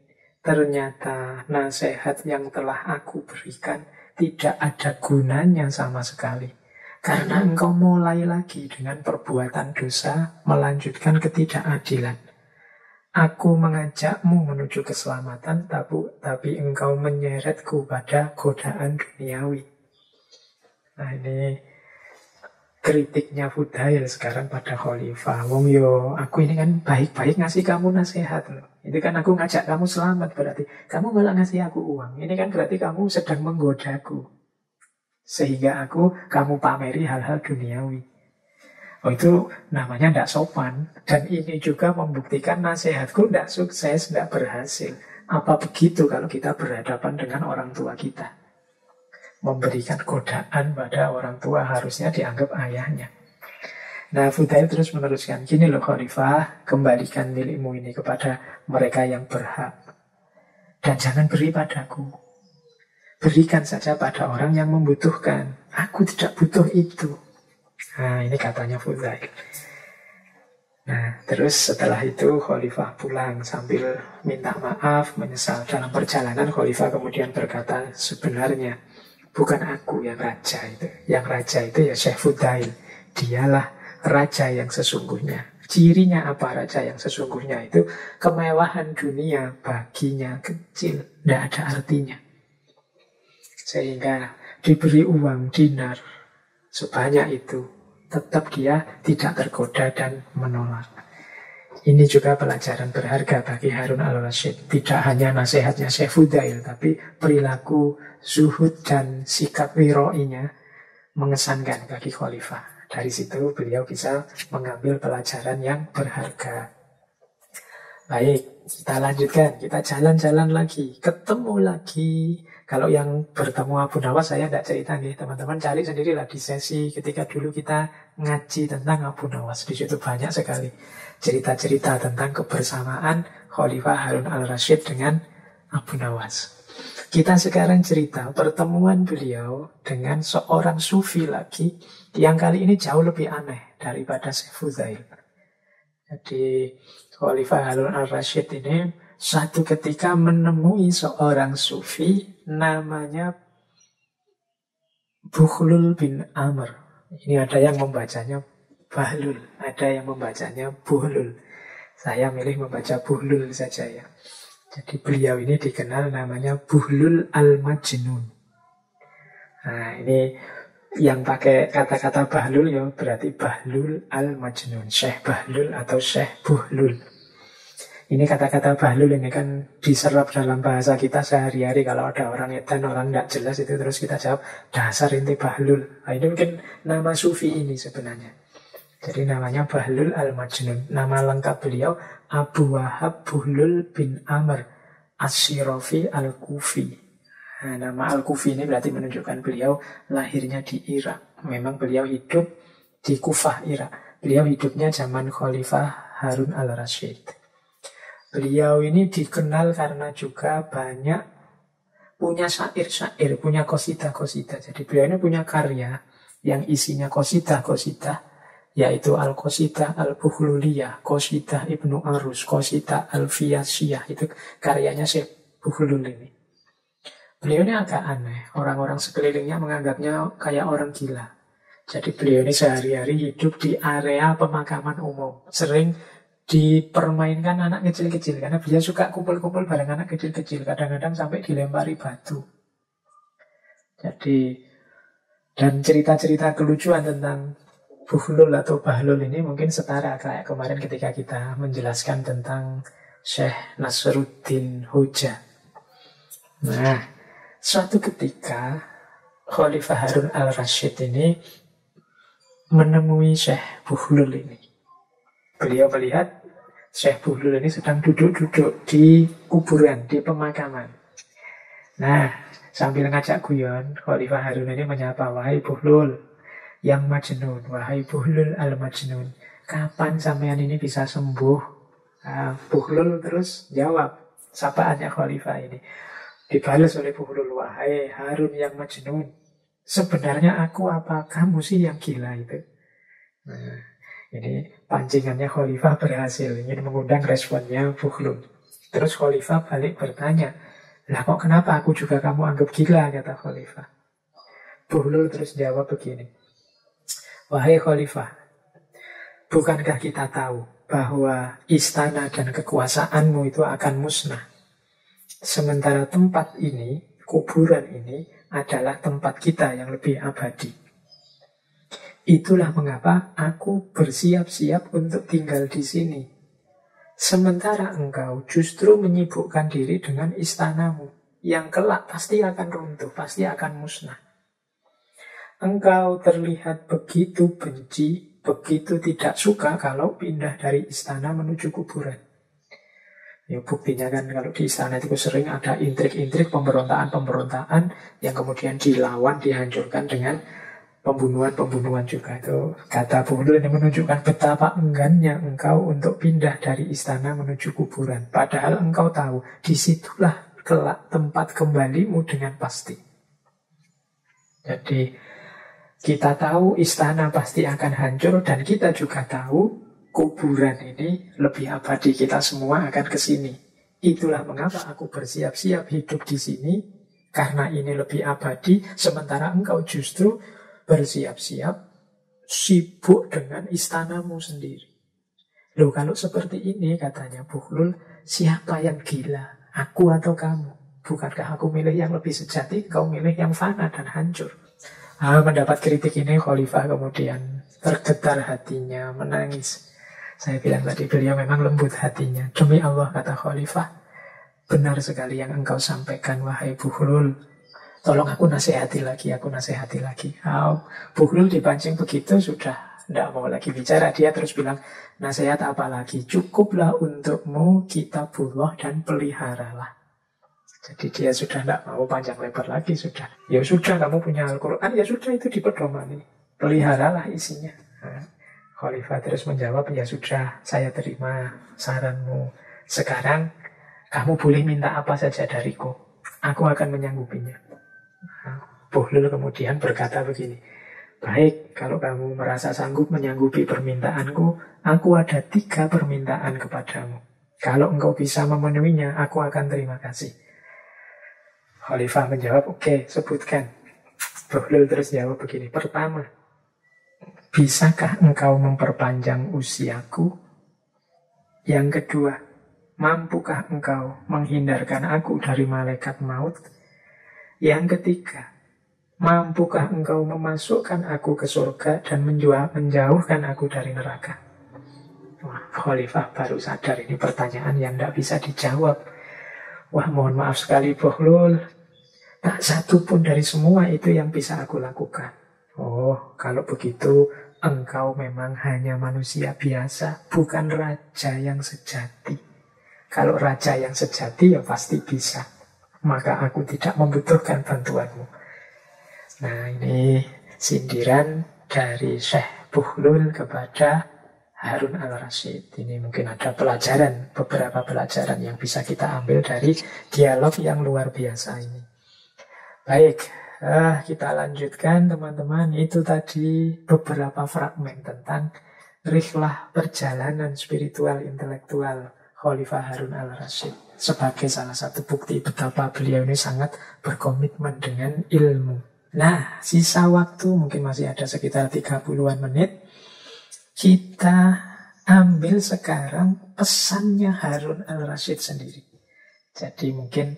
ternyata nasihat yang telah aku berikan tidak ada gunanya sama sekali. Karena engkau mulai lagi dengan perbuatan dosa, melanjutkan ketidakadilan. Aku mengajakmu menuju keselamatan, tapi engkau menyeretku pada godaan duniawi. Nah, ini kritiknya Fudail sekarang pada Khalifah. Wong yo, aku ini kan baik-baik ngasih kamu nasihat loh. Itu kan aku ngajak kamu selamat, berarti kamu malah ngasih aku uang. Ini kan berarti kamu sedang menggodaku, sehingga kamu pameri hal-hal duniawi. Oh, itu namanya tidak sopan. Dan ini juga membuktikan nasihatku tidak sukses, tidak berhasil. Apa begitu kalau kita berhadapan dengan orang tua kita? Memberikan godaan pada orang tua harusnya dianggap ayahnya. Nah, Fudail terus meneruskan, gini loh Khalifah, kembalikan milikmu ini kepada mereka yang berhak. Dan jangan beri padaku. Berikan saja pada orang yang membutuhkan. Aku tidak butuh itu. Nah, ini katanya Fudail. Nah, terus setelah itu Khalifah pulang sambil minta maaf, menyesal. Dalam perjalanan Khalifah kemudian berkata, sebenarnya bukan aku yang raja itu. Yang raja itu ya Syekh Fudail. Dialah raja yang sesungguhnya. Cirinya apa raja yang sesungguhnya itu? Kemewahan dunia baginya kecil, tidak ada artinya. Sehingga diberi uang dinar sebanyak itu, tetap dia tidak tergoda dan menolak. Ini juga pelajaran berharga bagi Harun al-Rasyid. Tidak hanya nasihatnya Syekh Fudail, tapi perilaku zuhud dan sikap wiro'inya mengesankan bagi Khalifah. Dari situ beliau bisa mengambil pelajaran yang berharga. Baik, kita lanjutkan. Kita jalan-jalan lagi, ketemu lagi. Kalau yang bertemu Abu Nawas saya tidak cerita nih, teman-teman cari sendirilah di sesi ketika dulu kita ngaji tentang Abu Nawas. Di situ banyak sekali cerita-cerita tentang kebersamaan Khalifah Harun al-Rasyid dengan Abu Nawas. Kita sekarang cerita pertemuan beliau dengan seorang sufi lagi, yang kali ini jauh lebih aneh daripada Syekh Fudail. Jadi Khalifah Harun al-Rasyid ini satu ketika menemui seorang sufi namanya Bukhlul bin Amr. Ini ada yang membacanya Bahlul, ada yang membacanya Buhlul. Saya milih membaca Buhlul saja ya. Jadi beliau ini dikenal namanya Buhlul al-Majnun. Nah, ini yang pakai kata-kata Bahlul ya berarti Bahlul al-Majnun, Syekh Bahlul atau Syekh Buhlul. Ini kata-kata Bahlul ini kan diserap dalam bahasa kita sehari-hari. Kalau ada orang edan, orang tidak jelas itu terus kita jawab, dasar inti Bahlul. Nah, ini mungkin nama sufi ini sebenarnya. Jadi namanya Bahlul al-Majnun. Nama lengkap beliau Abu Wahab Buhlul bin Amr As-Sirafi al-Kufi. Nah, nama al-Kufi ini berarti menunjukkan beliau lahirnya di Irak. Memang beliau hidup di Kufah, Irak. Beliau hidupnya zaman Khalifah Harun al-Rasyid. Beliau ini dikenal karena juga banyak punya syair-syair, punya qasidah-qasidah. Jadi beliau ini punya karya yang isinya qasidah-qasidah, yaitu Al-Qasidah Al-Bukhluliyah, Qasidah Ibnu Arus, Qasidah Al-Fiyasiyah. Itu karyanya Syekh Bukhlul ini. Beliau ini agak aneh. Orang-orang sekelilingnya menganggapnya kayak orang gila. Jadi beliau ini sehari-hari hidup di area pemakaman umum. Sering dipermainkan anak kecil-kecil. Karena beliau suka kumpul-kumpul bareng anak kecil-kecil. Kadang-kadang sampai dilempari batu. Jadi, dan cerita-cerita kelucuan tentang Buhlul atau Bahlul ini mungkin setara kayak kemarin ketika kita menjelaskan tentang Syekh Nasruddin Hoja. Nah, suatu ketika Khalifah Harun al-Rasyid ini menemui Syekh Buhlul ini. Beliau melihat Syekh Buhlul ini sedang duduk-duduk di kuburan, di pemakaman. Nah, sambil ngajak guyon, Khalifah Harun ini menyapa, "Wahai Buhlul yang majnun, wahai Buhlul al-majnun, kapan sampean ini bisa sembuh?" Nah, Buhlul terus jawab sapaannya Khalifah ini. Dibalas oleh Buhlul, "Wahai Harun yang majnun, sebenarnya aku apa kamu sih yang gila itu?" Nah, ini pancingannya Khalifah berhasil, ingin mengundang responnya Buhlul. Terus Khalifah balik bertanya, "Lah kok kenapa aku juga kamu anggap gila?" kata Khalifah. Buhlul terus jawab begini, "Wahai Khalifah, bukankah kita tahu bahwa istana dan kekuasaanmu itu akan musnah? Sementara tempat ini, kuburan ini, adalah tempat kita yang lebih abadi. Itulah mengapa aku bersiap-siap untuk tinggal di sini. Sementara engkau justru menyibukkan diri dengan istanamu, yang kelak pasti akan runtuh, pasti akan musnah. Engkau terlihat begitu benci, begitu tidak suka kalau pindah dari istana menuju kuburan." Ya, buktinya kan kalau di istana itu sering ada intrik-intrik, pemberontakan-pemberontakan yang kemudian dilawan, dihancurkan dengan pembunuhan-pembunuhan juga. Itu kata Buhlul ini menunjukkan betapa enggannya engkau untuk pindah dari istana menuju kuburan. Padahal engkau tahu, disitulah kelak tempat kembalimu dengan pasti. Jadi kita tahu istana pasti akan hancur, dan kita juga tahu kuburan ini lebih abadi, kita semua akan ke sini. Itulah mengapa aku bersiap-siap hidup di sini, karena ini lebih abadi, sementara engkau justru bersiap-siap sibuk dengan istanamu sendiri. Loh, kalau seperti ini, katanya Buhlul, siapa yang gila? Aku atau kamu? Bukankah aku milih yang lebih sejati, kau milih yang fana dan hancur? Mendapat kritik ini, Khalifah kemudian tergetar hatinya, menangis. Saya bilang tadi, beliau memang lembut hatinya. Demi Allah, kata Khalifah, benar sekali yang engkau sampaikan, wahai Buhlul. Tolong aku nasihati lagi, aku nasihati lagi. Buhlul dipancing begitu, sudah tidak mau lagi bicara. Dia terus bilang, nasihat apa lagi? Cukuplah untukmu kitabullah dan peliharalah. Jadi dia sudah tidak mau panjang lebar lagi, sudah. Ya sudah, kamu punya Al-Quran, ya sudah, itu dipedomani. Peliharalah isinya. Khalifah terus menjawab, ya sudah, saya terima saranmu. Sekarang kamu boleh minta apa saja dariku, aku akan menyanggupinya. Buhlul kemudian berkata begini, baik, kalau kamu merasa sanggup menyanggupi permintaanku, aku ada 3 permintaan kepadamu. Kalau engkau bisa memenuhinya, aku akan terima kasih. Khalifah menjawab, oke, sebutkan. Buhlul terus jawab begini, pertama, bisakah engkau memperpanjang usiaku? Yang kedua, mampukah engkau menghindarkan aku dari malaikat maut? Yang ketiga, mampukah engkau memasukkan aku ke surga dan menjauhkan aku dari neraka? Wah, Khalifah baru sadar ini pertanyaan yang tidak bisa dijawab. Wah, mohon maaf sekali Buhlul, tak satu pun dari semua itu yang bisa aku lakukan. Oh, kalau begitu engkau memang hanya manusia biasa, bukan raja yang sejati. Kalau raja yang sejati ya pasti bisa. Maka aku tidak membutuhkan bantuanmu. Nah, ini sindiran dari Syekh Buhlul kepada Harun al-Rasyid. Ini mungkin ada pelajaran, beberapa pelajaran yang bisa kita ambil dari dialog yang luar biasa ini. Baik, kita lanjutkan teman-teman. Itu tadi beberapa fragmen tentang rihlah perjalanan spiritual intelektual Khalifah Harun al-Rasyid sebagai salah satu bukti betapa beliau ini sangat berkomitmen dengan ilmu. Nah, sisa waktu mungkin masih ada sekitar 30-an menit. Kita ambil sekarang pesannya Harun al-Rasyid sendiri. Jadi mungkin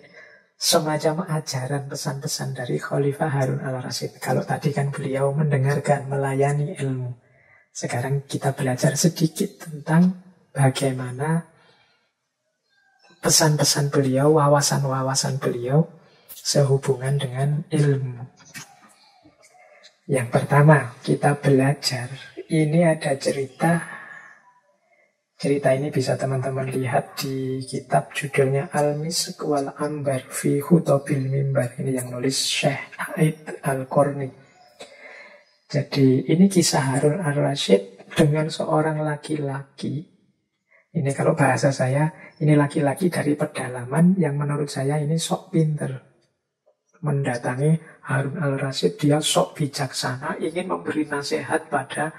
semacam ajaran pesan-pesan dari Khalifah Harun al-Rasyid. Kalau tadi kan beliau mendengarkan, melayani ilmu. Sekarang kita belajar sedikit tentang bagaimana pesan-pesan beliau, wawasan-wawasan beliau sehubungan dengan ilmu. Yang pertama, kita belajar. Ini ada cerita. Cerita ini bisa teman-teman lihat di kitab judulnya Al-Misk wal Ambar fi Khutobil Mimbar. Ini yang nulis Syekh Aid Al-Qarni. Jadi ini kisah Harun al-Rasyid dengan seorang laki-laki. Ini kalau bahasa saya, ini laki-laki dari pedalaman yang menurut saya ini sok pinter. Mendatangi Harun al-Rasyid, dia sok bijaksana, ingin memberi nasihat pada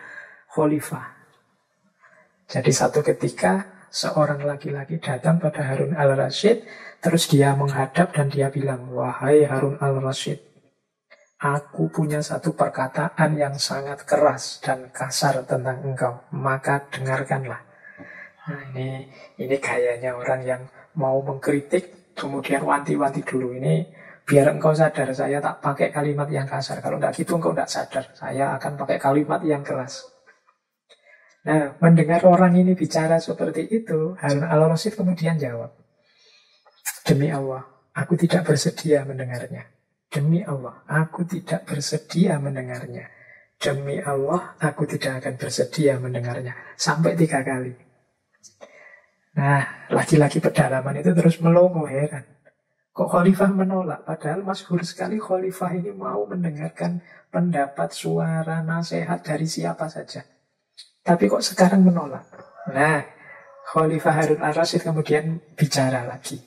khalifah. Jadi satu ketika seorang laki-laki datang pada Harun al-Rasyid, terus dia menghadap dan dia bilang, "Wahai Harun al-Rasyid, aku punya satu perkataan yang sangat keras dan kasar tentang engkau, maka dengarkanlah." Nah, ini gayanya orang yang mau mengkritik, kemudian wanti-wanti dulu. Ini biar engkau sadar, saya tak pakai kalimat yang kasar. Kalau enggak gitu engkau enggak sadar. Saya akan pakai kalimat yang keras. Nah, mendengar orang ini bicara seperti itu, Harun al-Rasyid kemudian jawab, "Demi Allah, aku tidak bersedia mendengarnya. Demi Allah, aku tidak bersedia mendengarnya. Demi Allah, aku tidak akan bersedia mendengarnya." Sampai 3 kali. Nah, laki-laki pedalaman itu terus melongo, heran. Kok khalifah menolak? Padahal masyhur sekali khalifah ini mau mendengarkan pendapat, suara, nasihat dari siapa saja. Tapi kok sekarang menolak? Nah, Khalifah Harun al-Rasyid kemudian bicara lagi.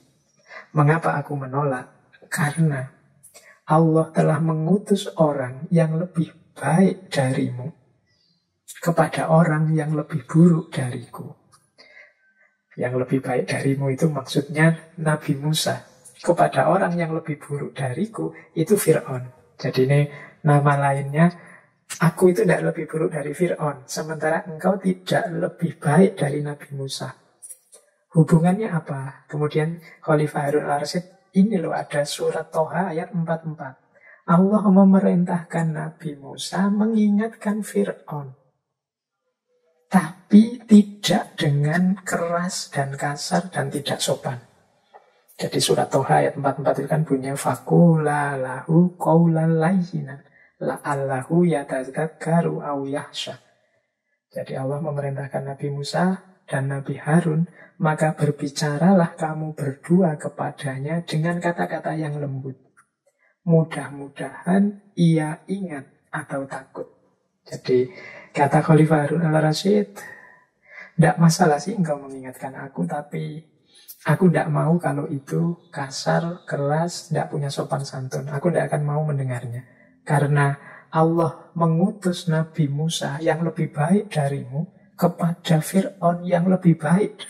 Mengapa aku menolak? Karena Allah telah mengutus orang yang lebih baik darimu kepada orang yang lebih buruk dariku. Yang lebih baik darimu itu maksudnya Nabi Musa. Kepada orang yang lebih buruk dariku itu Fir'aun. Jadi ini nama lainnya, aku itu tidak lebih buruk dari Fir'aun, sementara engkau tidak lebih baik dari Nabi Musa. Hubungannya apa? Kemudian Khalifah Harun al-Rasyid, ini loh ada surat Toha ayat 44. Allah memerintahkan Nabi Musa mengingatkan Fir'aun, tapi tidak dengan keras dan kasar dan tidak sopan. Jadi surat Toha ayat 44 itu kan bunyinya faqula lahu qawlan layyinan la'allahu yatadzakkaru aw yakhsha. Jadi Allah memerintahkan Nabi Musa dan Nabi Harun, maka berbicaralah kamu berdua kepadanya dengan kata-kata yang lembut. Mudah-mudahan ia ingat atau takut. Jadi kata Khalifah Harun al-Rasyid, tidak masalah sih engkau mengingatkan aku, tapi aku tidak mau kalau itu kasar, keras, tidak punya sopan santun. Aku tidak akan mau mendengarnya. Karena Allah mengutus Nabi Musa yang lebih baik darimu kepada Fir'aun yang lebih baik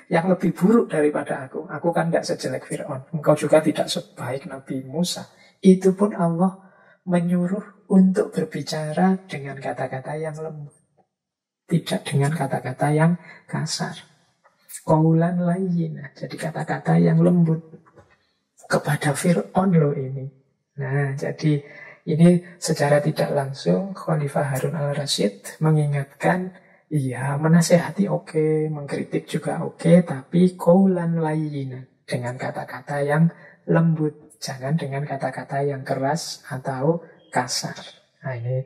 yang lebih buruk daripada aku. Aku kan tidak sejelek Fir'aun. Engkau juga tidak sebaik Nabi Musa. Itu pun Allah menyuruh untuk berbicara dengan kata-kata yang lembut. Tidak dengan kata-kata yang kasar. Qaulan layyina, jadi kata-kata yang lembut kepada Fir'aun loh ini. Nah, jadi ini secara tidak langsung Khalifah Harun al-Rasyid mengingatkan, iya menasehati oke, mengkritik juga oke, tapi qaulan layyina, dengan kata-kata yang lembut, jangan dengan kata-kata yang keras atau kasar. Nah, ini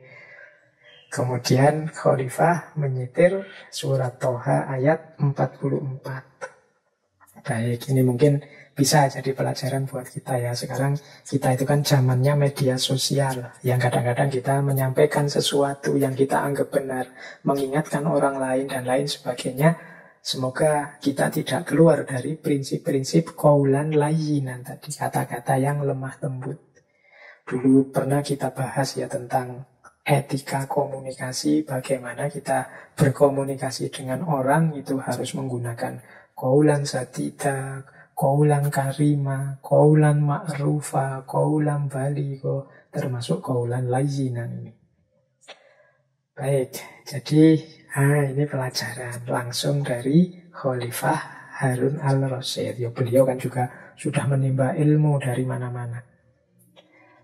kemudian Khalifah menyitir surat Toha ayat 44. Baik, ini mungkin bisa jadi pelajaran buat kita ya. Sekarang kita itu kan zamannya media sosial, yang kadang-kadang kita menyampaikan sesuatu yang kita anggap benar, mengingatkan orang lain dan lain sebagainya. Semoga kita tidak keluar dari prinsip-prinsip qaulan layyinan tadi, kata-kata yang lemah lembut. Dulu pernah kita bahas ya tentang etika komunikasi, bagaimana kita berkomunikasi dengan orang itu harus menggunakan qaulan sadida, qaulan karima, qaulan ma'rufa, qaulan baligho, termasuk qaulan layyinan ini. Baik, jadi ini pelajaran langsung dari Khalifah Harun al-Rasyid. Ya, beliau kan juga sudah menimba ilmu dari mana-mana.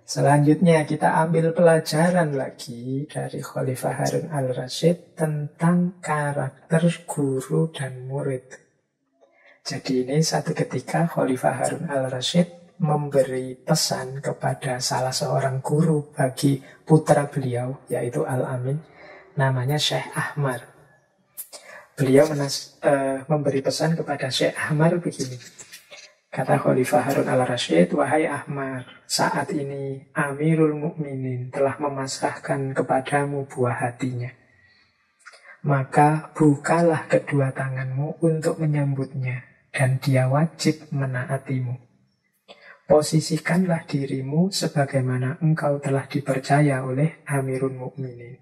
Selanjutnya kita ambil pelajaran lagi dari Khalifah Harun al-Rasyid tentang karakter guru dan murid. Jadi ini satu ketika Khalifah Harun al-Rasyid memberi pesan kepada salah seorang guru bagi putra beliau, yaitu Al-Amin, namanya Syekh Ahmar. Beliau memberi pesan kepada Syekh Ahmar begini. Kata Khalifah Harun al-Rasyid, wahai Ahmar, saat ini Amirul Mukminin telah memasrahkan kepadamu buah hatinya. Maka bukalah kedua tanganmu untuk menyambutnya, dan dia wajib menaatimu. Posisikanlah dirimu sebagaimana engkau telah dipercaya oleh Amirul Mukminin.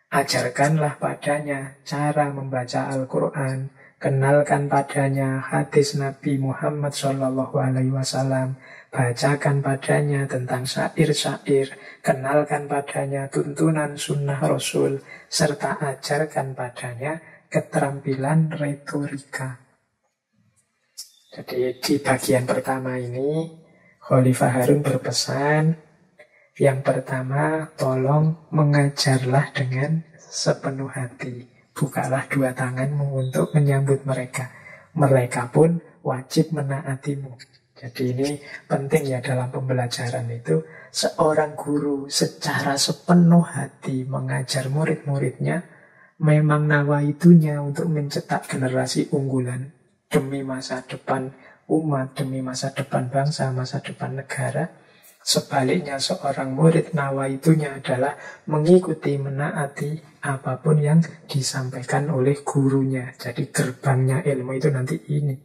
Ajarkanlah padanya cara membaca Al-Quran, kenalkan padanya hadis Nabi Muhammad SAW, bacakan padanya tentang syair-syair, kenalkan padanya tuntunan sunnah Rasul, serta ajarkan padanya keterampilan retorika. Jadi di bagian pertama ini, Khalifah Harun berpesan, yang pertama, tolong mengajarlah dengan sepenuh hati. Bukalah dua tanganmu untuk menyambut mereka. Mereka pun wajib menaatimu. Jadi ini penting ya dalam pembelajaran itu. Seorang guru secara sepenuh hati mengajar murid-muridnya, memang nawaitunya untuk mencetak generasi unggulan demi masa depan umat, demi masa depan bangsa, masa depan negara. Sebaliknya seorang murid nawaitunya adalah mengikuti, menaati apapun yang disampaikan oleh gurunya. Jadi gerbangnya ilmu itu nanti ini.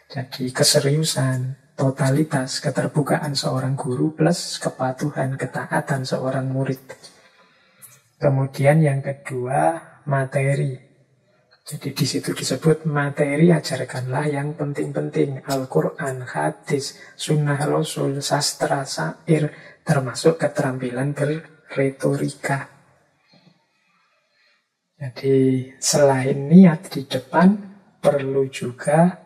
Jadi keseriusan, totalitas, keterbukaan seorang guru plus kepatuhan, ketaatan seorang murid. Kemudian yang kedua, materi. Jadi di situ disebut materi, ajarkanlah yang penting-penting. Al-Quran, hadis, sunnah Rasul, sastra, syair, termasuk keterampilan berretorika. Jadi selain niat di depan, perlu juga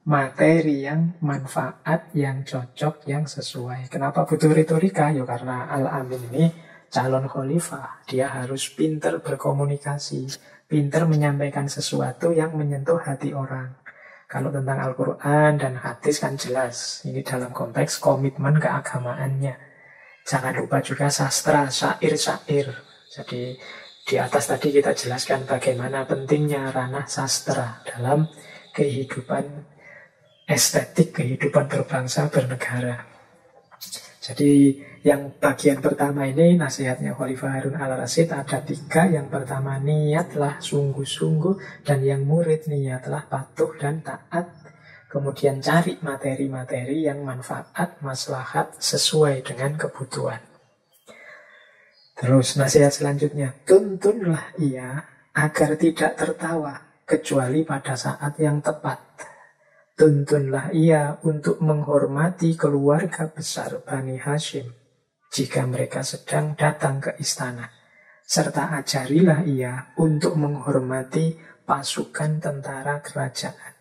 materi yang manfaat, yang cocok, yang sesuai. Kenapa butuh retorika? Ya karena Al-Amin ini calon khalifah. Dia harus pintar berkomunikasi, pintar menyampaikan sesuatu yang menyentuh hati orang. Kalau tentang Al-Quran dan hadis kan jelas. Ini dalam konteks komitmen keagamaannya. Jangan lupa juga sastra, syair-syair. Jadi di atas tadi kita jelaskan bagaimana pentingnya ranah sastra dalam kehidupan estetik, kehidupan berbangsa, bernegara. Jadi yang bagian pertama ini nasihatnya Khalifah Harun al-Rasyid ada 3. Yang pertama, niatlah sungguh-sungguh, dan yang murid niatlah patuh dan taat. Kemudian cari materi-materi yang manfaat, maslahat sesuai dengan kebutuhan. Terus nasihat selanjutnya, tuntunlah ia agar tidak tertawa kecuali pada saat yang tepat. Tuntunlah ia untuk menghormati keluarga besar Bani Hashim jika mereka sedang datang ke istana. Serta ajarilah ia untuk menghormati pasukan tentara kerajaan.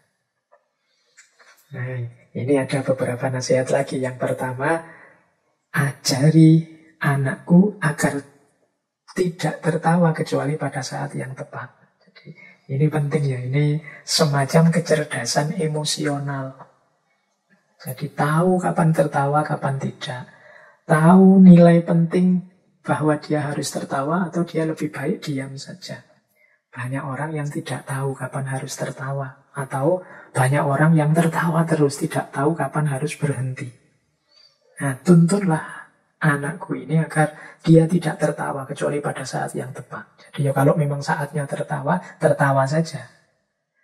Nah, ini ada beberapa nasihat lagi. Yang pertama, ajari anakku agar tidak tertawa kecuali pada saat yang tepat. Ini penting ya, ini semacam kecerdasan emosional. Jadi tahu kapan tertawa, kapan tidak. Tahu nilai penting bahwa dia harus tertawa atau dia lebih baik diam saja. Banyak orang yang tidak tahu kapan harus tertawa. Atau banyak orang yang tertawa terus, tidak tahu kapan harus berhenti. Nah, tuntunlah anakku ini agar dia tidak tertawa kecuali pada saat yang tepat. Jadi ya kalau memang saatnya tertawa, tertawa saja.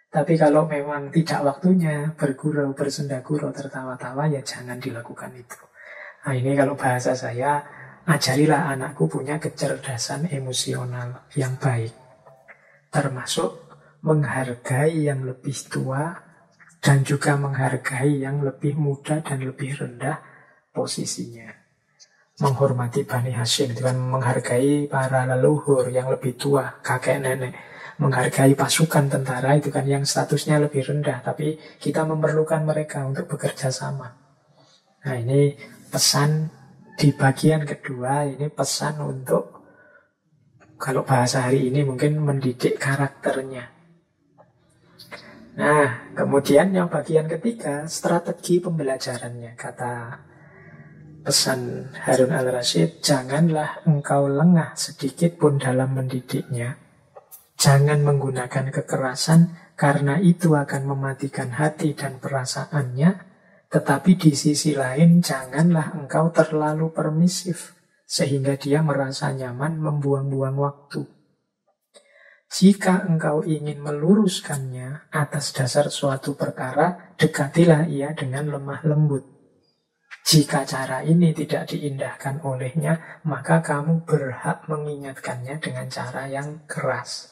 Tapi kalau memang tidak waktunya bergurau, bersenda-gurau, tertawa-tawa, ya jangan dilakukan itu. Nah ini kalau bahasa saya, ajarilah anakku punya kecerdasan emosional yang baik. Termasuk menghargai yang lebih tua, dan juga menghargai yang lebih muda dan lebih rendah posisinya. Menghormati Bani Hashim itu kan menghargai para leluhur yang lebih tua, kakek nenek. Menghargai pasukan tentara itu kan yang statusnya lebih rendah, tapi kita memerlukan mereka untuk bekerja sama. Nah, ini pesan di bagian kedua, ini pesan untuk, kalau bahasa hari ini mungkin mendidik karakternya. Nah, kemudian yang bagian ketiga, strategi pembelajarannya. Kata pesan Harun al-Rasyid, janganlah engkau lengah sedikit pun dalam mendidiknya. Jangan menggunakan kekerasan, karena itu akan mematikan hati dan perasaannya. Tetapi di sisi lain, janganlah engkau terlalu permisif, sehingga dia merasa nyaman membuang-buang waktu. Jika engkau ingin meluruskannya atas dasar suatu perkara, dekatilah ia dengan lemah lembut. Jika cara ini tidak diindahkan olehnya, maka kamu berhak mengingatkannya dengan cara yang keras.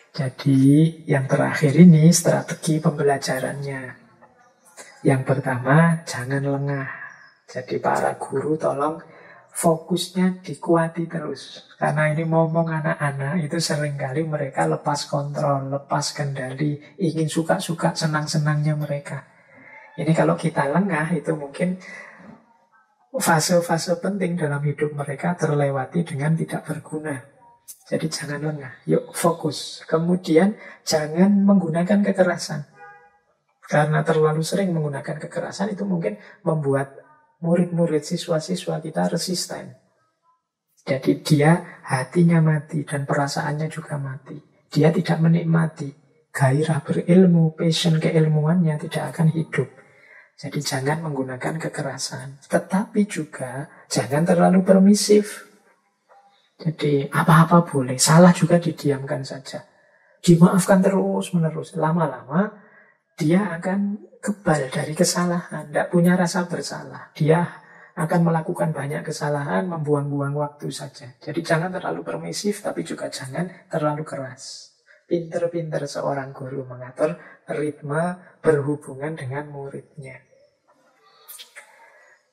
Jadi yang terakhir ini strategi pembelajarannya. Yang pertama, jangan lengah. Jadi para guru tolong fokusnya dikuati terus. Karena ini ngomong anak-anak itu seringkali mereka lepas kontrol, lepas kendali, ingin suka-suka, senang-senangnya mereka. Ini kalau kita lengah itu mungkin fase-fase penting dalam hidup mereka terlewati dengan tidak berguna. Jadi jangan lengah, yuk fokus. Kemudian jangan menggunakan kekerasan. Karena terlalu sering menggunakan kekerasan itu mungkin membuat murid-murid, siswa-siswa kita resisten. Jadi dia hatinya mati dan perasaannya juga mati. Dia tidak menikmati gairah berilmu, passion keilmuannya tidak akan hidup. Jadi jangan menggunakan kekerasan. Tetapi juga jangan terlalu permisif. Jadi apa-apa boleh, salah juga didiamkan saja. Dimaafkan terus-menerus. Lama-lama dia akan kebal dari kesalahan, tidak punya rasa bersalah. Dia akan melakukan banyak kesalahan, membuang-buang waktu saja. Jadi jangan terlalu permisif, tapi juga jangan terlalu keras. Pinter-pinter seorang guru mengatur ritme berhubungan dengan muridnya.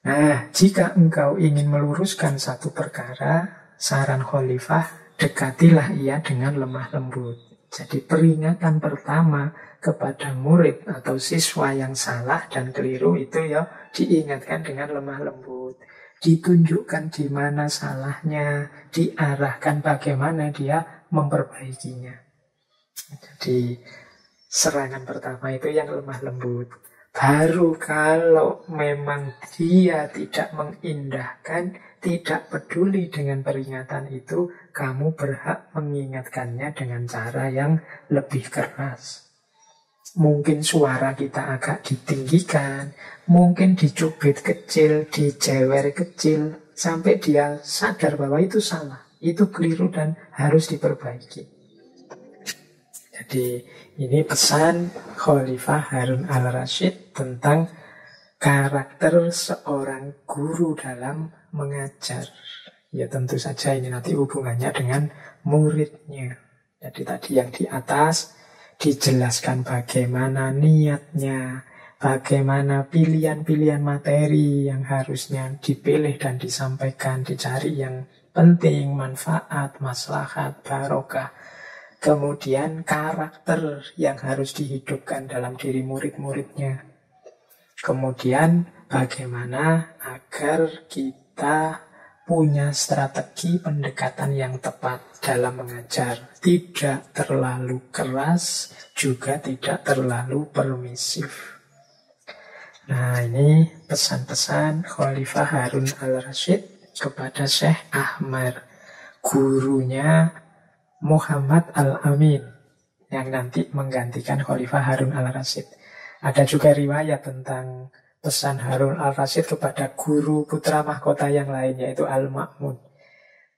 Nah, jika engkau ingin meluruskan satu perkara, saran khalifah, dekatilah ia dengan lemah lembut. Jadi peringatan pertama kepada murid atau siswa yang salah dan keliru itu ya diingatkan dengan lemah lembut. Ditunjukkan di mana salahnya, diarahkan bagaimana dia memperbaikinya. Jadi serangan pertama itu yang lemah lembut. Baru kalau memang dia tidak mengindahkan, tidak peduli dengan peringatan itu, kamu berhak mengingatkannya dengan cara yang lebih keras. Mungkin suara kita agak ditinggikan, mungkin dicubit kecil, dijewer kecil, sampai dia sadar bahwa itu salah, itu keliru dan harus diperbaiki. Jadi ini pesan Khalifah Harun al-Rasyid tentang karakter seorang guru dalam mengajar. Ya tentu saja ini nanti hubungannya dengan muridnya. Jadi tadi yang di atas dijelaskan bagaimana niatnya, bagaimana pilihan-pilihan materi yang harusnya dipilih dan disampaikan, dicari yang penting, manfaat, maslahat, barokah. Kemudian karakter yang harus dihidupkan dalam diri murid-muridnya. Kemudian bagaimana agar kita punya strategi pendekatan yang tepat dalam mengajar. Tidak terlalu keras, juga tidak terlalu permisif. Nah, ini pesan-pesan Khalifah Harun al-Rasyid kepada Syekh Ahmad, gurunya Muhammad al-Amin, yang nanti menggantikan Khalifah Harun al-Rasyid. Ada juga riwayat tentang pesan Harun al-Rasyid kepada guru putra mahkota yang lain, yaitu Al-Ma'mun.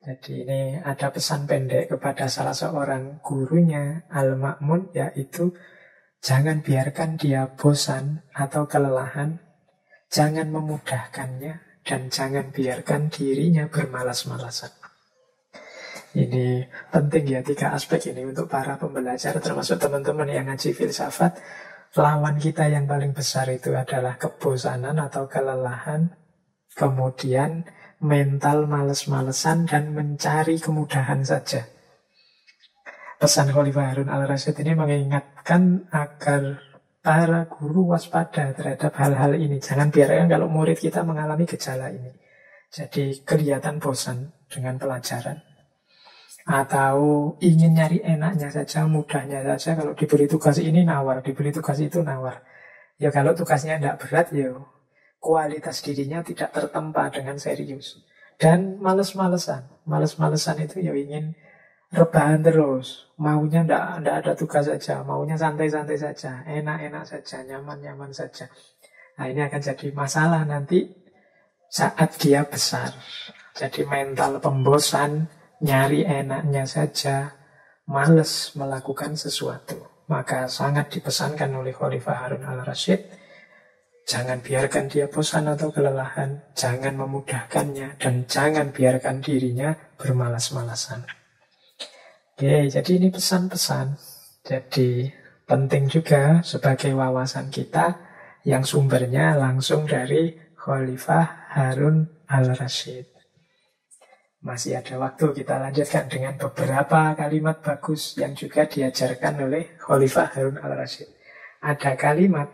Jadi ini ada pesan pendek kepada salah seorang gurunya, Al-Ma'mun, yaitu jangan biarkan dia bosan atau kelelahan, jangan memudahkannya, dan jangan biarkan dirinya bermalas-malasan. Ini penting ya, 3 aspek ini untuk para pembelajar, termasuk teman-teman yang ngaji filsafat. Lawan kita yang paling besar itu adalah kebosanan atau kelelahan, kemudian mental males-malesan dan mencari kemudahan saja. Pesan Khalifah Harun al-Rasyid ini mengingatkan agar para guru waspada terhadap hal-hal ini. Jangan biarkan kalau murid kita mengalami gejala ini. Jadi kelihatan bosan dengan pelajaran. Atau ingin nyari enaknya saja, mudahnya saja. Kalau diberi tugas ini nawar, diberi tugas itu nawar. Ya kalau tugasnya tidak berat, ya kualitas dirinya tidak tertempa dengan serius. Dan males-malesan. Males-malesan itu ya ingin rebahan terus. Maunya ndak ada tugas saja. Maunya santai-santai saja. Enak-enak saja. Nyaman-nyaman saja. Nah ini akan jadi masalah nanti saat dia besar. Jadi mental pembosan, nyari enaknya saja, males melakukan sesuatu. Maka sangat dipesankan oleh Khalifah Harun al-Rasyid, jangan biarkan dia bosan atau kelelahan, jangan memudahkannya, dan jangan biarkan dirinya bermalas-malasan. Oke, jadi ini pesan-pesan. Jadi penting juga sebagai wawasan kita yang sumbernya langsung dari Khalifah Harun al-Rasyid. Masih ada waktu, kita lanjutkan dengan beberapa kalimat bagus yang juga diajarkan oleh Khalifah Harun al-Rasyid. Ada kalimat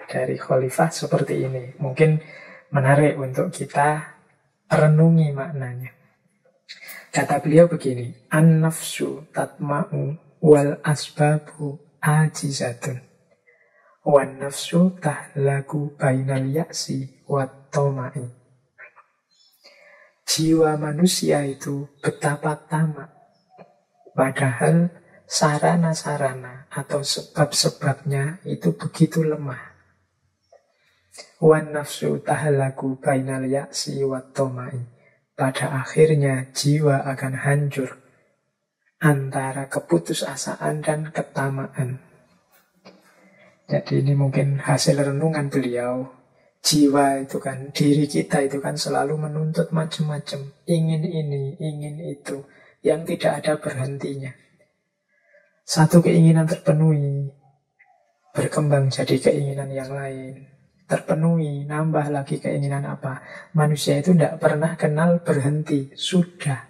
dari Khalifah seperti ini, mungkin menarik untuk kita renungi maknanya. Kata beliau begini, an-nafsu tatma'u wal asbabu ajizatun wan nafsu tahlaku bainal ya'si wat toma'i. Jiwa manusia itu betapa tamak, padahal sarana-sarana atau sebab-sebabnya itu begitu lemah. Wan nafsu tahlaku bainal ya'si wat toma'i. Pada akhirnya jiwa akan hancur antara keputusasaan dan ketamaan. Jadi ini mungkin hasil renungan beliau. Jiwa itu kan, diri kita itu kan selalu menuntut macam-macam. Ingin ini, ingin itu, yang tidak ada berhentinya. Satu keinginan terpenuhi, berkembang jadi keinginan yang lain. Terpenuhi, nambah lagi keinginan apa. Manusia itu tidak pernah kenal berhenti. Sudah.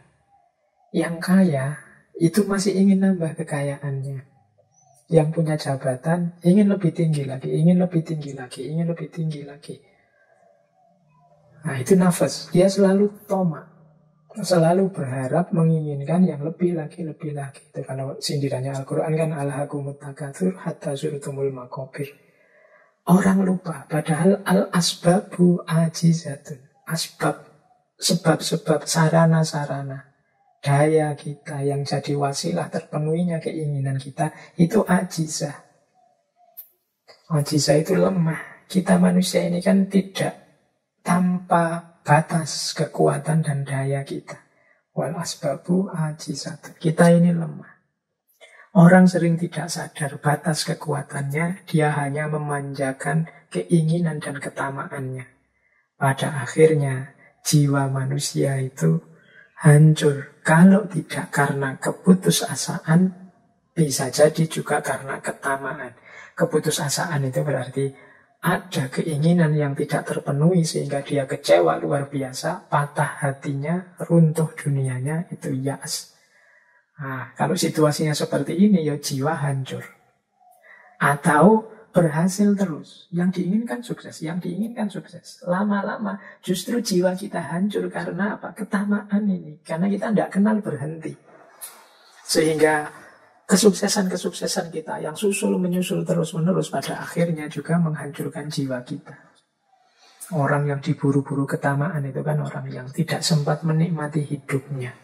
Yang kaya itu masih ingin nambah kekayaannya. Yang punya jabatan ingin lebih tinggi lagi, ingin lebih tinggi lagi, ingin lebih tinggi lagi. Nah itu nafas. Dia selalu tomak, selalu berharap menginginkan yang lebih lagi, lebih lagi. Itu kalau sindirannya Al-Quran kan alhaqumut takatsur hatta zurtumul maqabir. Orang lupa, padahal al-asbabu ajizatun. Asbab, sebab-sebab, sarana-sarana, daya kita yang jadi wasilah terpenuhinya keinginan kita, itu ajizah. Ajizah itu lemah. Kita manusia ini kan tidak tanpa batas kekuatan dan daya kita. Wal asbabu ajizatun. Kita ini lemah. Orang sering tidak sadar batas kekuatannya, dia hanya memanjakan keinginan dan ketamaannya. Pada akhirnya, jiwa manusia itu hancur. Kalau tidak karena keputusasaan, bisa jadi juga karena ketamaan. Keputusasaan itu berarti ada keinginan yang tidak terpenuhi sehingga dia kecewa luar biasa, patah hatinya, runtuh dunianya, itu ya'as. Nah, kalau situasinya seperti ini, ya jiwa hancur. Atau berhasil terus. Yang diinginkan sukses, yang diinginkan sukses. Lama-lama justru jiwa kita hancur karena apa? Ketamaan ini. Karena kita tidak kenal berhenti. Sehingga kesuksesan-kesuksesan kita yang menyusul terus-menerus pada akhirnya juga menghancurkan jiwa kita. Orang yang diburu-buru ketamaan itu kan orang yang tidak sempat menikmati hidupnya.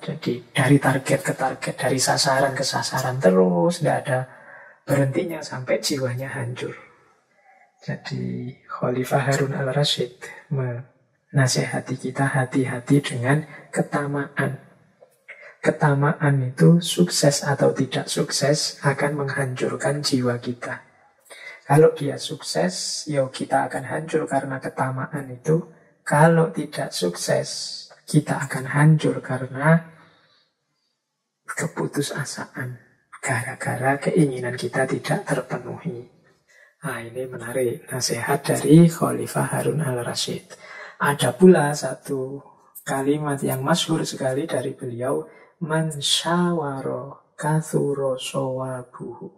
Jadi dari target ke target, dari sasaran ke sasaran terus, tidak ada berhentinya sampai jiwanya hancur. Jadi Khalifah Harun al-Rasyid menasihati kita hati-hati dengan ketamaan. Ketamaan itu sukses atau tidak sukses akan menghancurkan jiwa kita. Kalau dia sukses, ya kita akan hancur karena ketamaan itu. Kalau tidak sukses, kita akan hancur karena keputusasaan, gara-gara keinginan kita tidak terpenuhi. Nah, ini menarik nasihat dari Khalifah Harun al-Rasyid. Ada pula satu kalimat yang masyhur sekali dari beliau, man syawara kathura sawabuhu.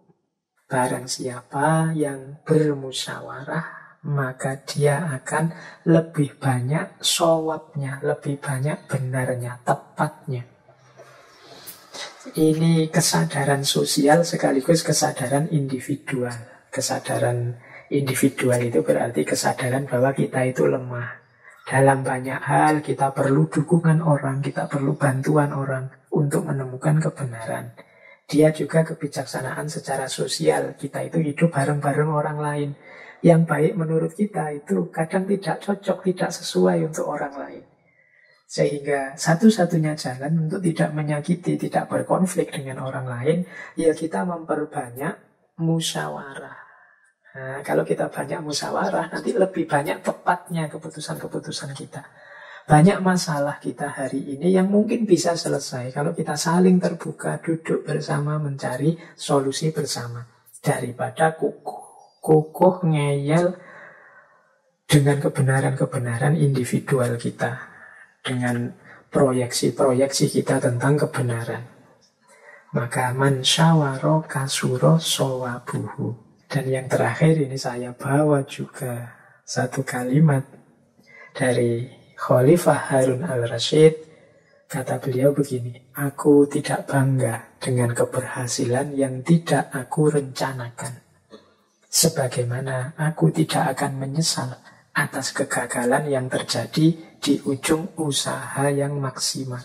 Barang siapa yang bermusyawarah, maka dia akan lebih banyak shawabnya, lebih banyak benarnya, tepatnya. Ini kesadaran sosial sekaligus kesadaran individual. Kesadaran individual itu berarti kesadaran bahwa kita itu lemah. Dalam banyak hal kita perlu dukungan orang, kita perlu bantuan orang untuk menemukan kebenaran. Dia juga kebijaksanaan secara sosial. Kita itu hidup bareng-bareng orang lain. Yang baik menurut kita itu kadang tidak cocok, tidak sesuai untuk orang lain. Sehingga satu-satunya jalan untuk tidak menyakiti, tidak berkonflik dengan orang lain, ya kita memperbanyak musyawarah. Nah, kalau kita banyak musyawarah, nanti lebih banyak tepatnya keputusan-keputusan kita. Banyak masalah kita hari ini yang mungkin bisa selesai kalau kita saling terbuka, duduk bersama, mencari solusi bersama. Daripada kukuh ngeyel dengan kebenaran-kebenaran individual kita, dengan proyeksi-proyeksi kita tentang kebenaran. Maka man syawara kasura sawabuhu. Dan yang terakhir ini saya bawa juga satu kalimat dari Khalifah Harun al-Rasyid. Kata beliau begini, aku tidak bangga dengan keberhasilan yang tidak aku rencanakan. Sebagaimana aku tidak akan menyesal atas kegagalan yang terjadi di ujung usaha yang maksimal.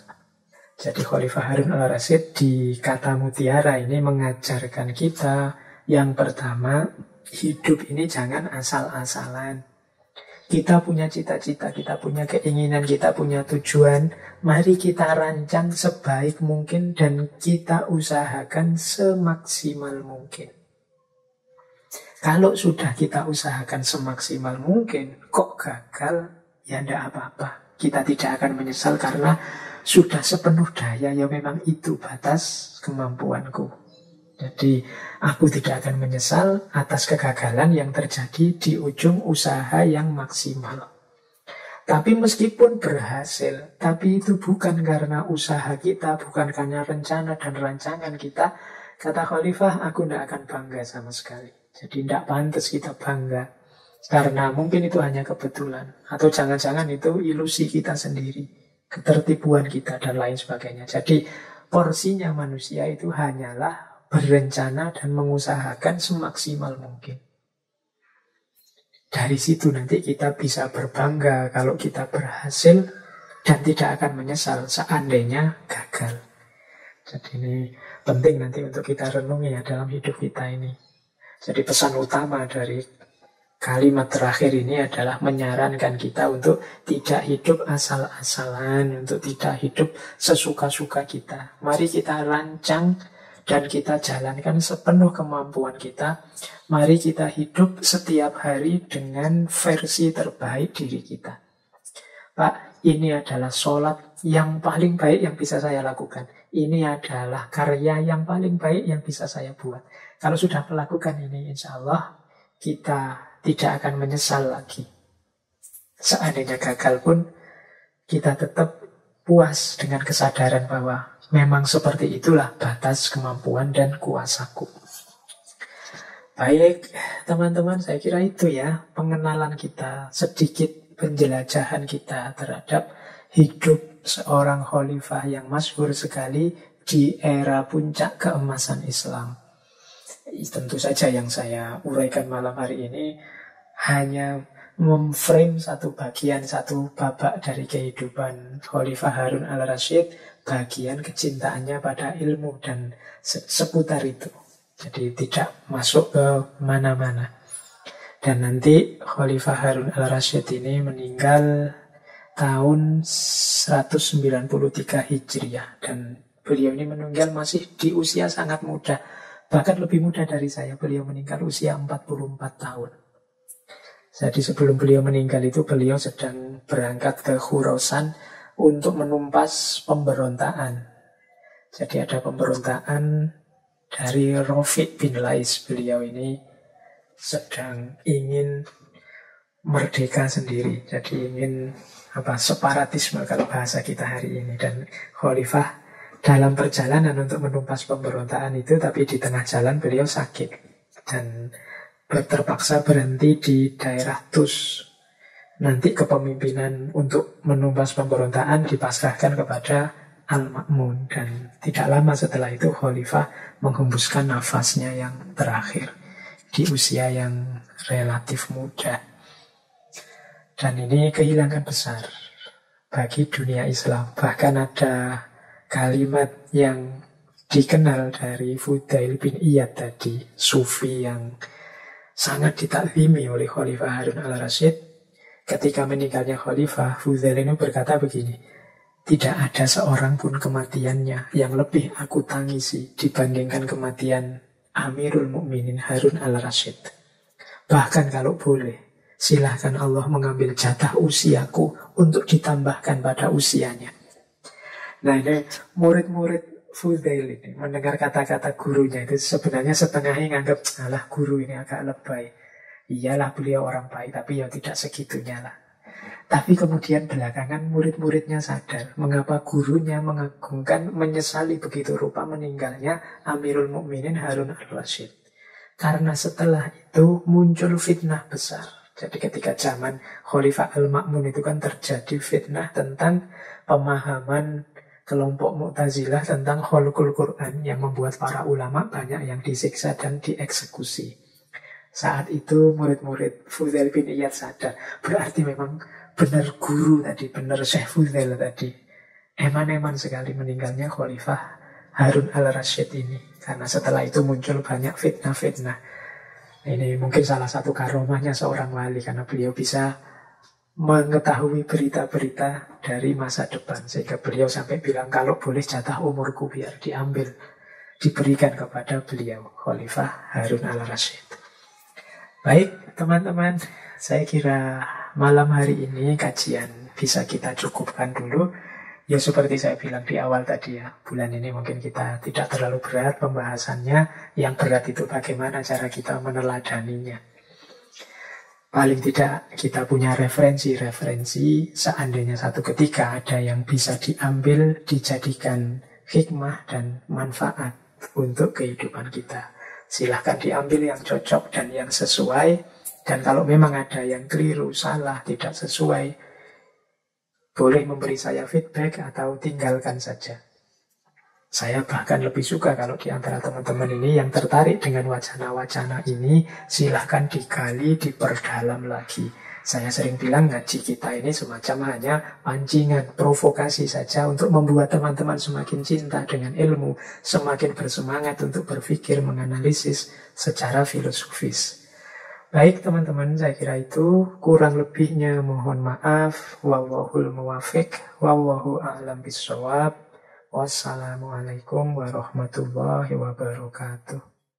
Jadi Khalifah Harun al-Rasyid di kata mutiara ini mengajarkan kita yang pertama, hidup ini jangan asal-asalan. Kita punya cita-cita, kita punya keinginan, kita punya tujuan. Mari kita rancang sebaik mungkin dan kita usahakan semaksimal mungkin. Kalau sudah kita usahakan semaksimal mungkin, kok gagal, ya tidak apa-apa. Kita tidak akan menyesal karena sudah sepenuh daya, ya memang itu batas kemampuanku. Jadi aku tidak akan menyesal atas kegagalan yang terjadi di ujung usaha yang maksimal. Tapi meskipun berhasil, tapi itu bukan karena usaha kita, bukan karena rencana dan rancangan kita. Kata Khalifah, aku tidak akan bangga sama sekali. Jadi tidak pantas kita bangga. Karena mungkin itu hanya kebetulan. Atau jangan-jangan itu ilusi kita sendiri. Ketertipuan kita dan lain sebagainya. Jadi porsinya manusia itu hanyalah berencana dan mengusahakan semaksimal mungkin. Dari situ nanti kita bisa berbangga kalau kita berhasil dan tidak akan menyesal seandainya gagal. Jadi ini penting nanti untuk kita renungi ya dalam hidup kita ini. Jadi pesan utama dari kalimat terakhir ini adalah menyarankan kita untuk tidak hidup asal-asalan, untuk tidak hidup sesuka-suka kita. Mari kita rancang dan kita jalankan sepenuh kemampuan kita. Mari kita hidup setiap hari dengan versi terbaik diri kita. Pak, ini adalah sholat yang paling baik yang bisa saya lakukan. Ini adalah karya yang paling baik yang bisa saya buat. Kalau sudah melakukan ini, insya Allah kita tidak akan menyesal lagi. Seandainya gagal pun, kita tetap puas dengan kesadaran bahwa memang seperti itulah batas kemampuan dan kuasaku. Baik, teman-teman, saya kira itu ya pengenalan kita, sedikit penjelajahan kita terhadap hidup seorang khalifah yang masyhur sekali di era puncak keemasan Islam. Tentu saja yang saya uraikan malam hari ini hanya memframe satu bagian, satu babak dari kehidupan Khalifah Harun al-Rasyid, bagian kecintaannya pada ilmu dan seputar itu. Jadi tidak masuk ke mana-mana. Dan nanti Khalifah Harun al-Rasyid ini meninggal tahun 193 Hijriah. Dan beliau ini meninggal masih di usia sangat muda. Bahkan lebih muda dari saya. Beliau meninggal usia 44 tahun. Jadi sebelum beliau meninggal itu beliau sedang berangkat ke Khurasan untuk menumpas pemberontakan. Jadi ada pemberontakan dari Rafiq bin Lais. Beliau ini sedang ingin merdeka sendiri, jadi ingin separatisme kalau bahasa kita hari ini. Dan khalifah dalam perjalanan untuk menumpas pemberontakan itu, tapi di tengah jalan beliau sakit dan terpaksa berhenti di daerah Tus. Nanti kepemimpinan untuk menumpas pemberontakan dipasrahkan kepada Al-Ma'mun, dan tidak lama setelah itu khalifah menghembuskan nafasnya yang terakhir di usia yang relatif muda. Dan ini kehilangan besar bagi dunia Islam. Bahkan ada kalimat yang dikenal dari Fudail bin Iyad tadi, sufi yang sangat ditaklimi oleh Khalifah Harun al-Rasyid. Ketika meninggalnya Khalifah, Fudail ini berkata begini, tidak ada seorang pun kematiannya yang lebih aku tangisi dibandingkan kematian Amirul Mukminin Harun al-Rasyid. Bahkan kalau boleh, silahkan Allah mengambil jatah usiaku untuk ditambahkan pada usianya. Nah, ini murid-murid Fudail ini mendengar kata-kata gurunya itu sebenarnya setengahnya nganggap, alah guru ini agak lebay. Iyalah beliau orang baik, tapi ya tidak segitunya lah. Tapi kemudian belakangan murid-muridnya sadar mengapa gurunya mengagungkan, menyesali begitu rupa meninggalnya Amirul Mukminin Harun al-Rasyid. Karena setelah itu muncul fitnah besar. Jadi ketika zaman Khalifah Al-Ma'mun itu kan terjadi fitnah tentang pemahaman kelompok Mu'tazilah tentang khalqul Quran, yang membuat para ulama banyak yang disiksa dan dieksekusi. Saat itu murid-murid Fudail bin Iyad sadar, berarti memang benar guru tadi, benar Syekh Fudail tadi. Eman-eman sekali meninggalnya Khalifah Harun al-Rasyid ini. Karena setelah itu muncul banyak fitnah-fitnah. Ini mungkin salah satu karomahnya seorang wali, karena beliau bisa mengetahui berita-berita dari masa depan. Sehingga beliau sampai bilang, kalau boleh jatah umurku biar diambil, diberikan kepada beliau, Khalifah Harun al-Rasyid. Baik teman-teman, saya kira malam hari ini kajian bisa kita cukupkan dulu. Ya seperti saya bilang di awal tadi ya, bulan ini mungkin kita tidak terlalu berat pembahasannya. Yang berat itu bagaimana cara kita meneladaninya. Paling tidak kita punya referensi-referensi, seandainya satu ketika ada yang bisa diambil, dijadikan hikmah dan manfaat untuk kehidupan kita. Silahkan diambil yang cocok dan yang sesuai. Dan kalau memang ada yang keliru, salah, tidak sesuai, boleh memberi saya feedback atau tinggalkan saja. Saya bahkan lebih suka kalau di antara teman-teman ini yang tertarik dengan wacana-wacana ini, silahkan digali, diperdalam lagi. Saya sering bilang ngaji kita ini semacam hanya pancingan, provokasi saja untuk membuat teman-teman semakin cinta dengan ilmu, semakin bersemangat untuk berpikir, menganalisis secara filosofis. Baik teman-teman, saya kira itu, kurang lebihnya mohon maaf. Wallahul muwafiq, wallahu a'lam bishawab. Wassalamualaikum warahmatullahi wabarakatuh.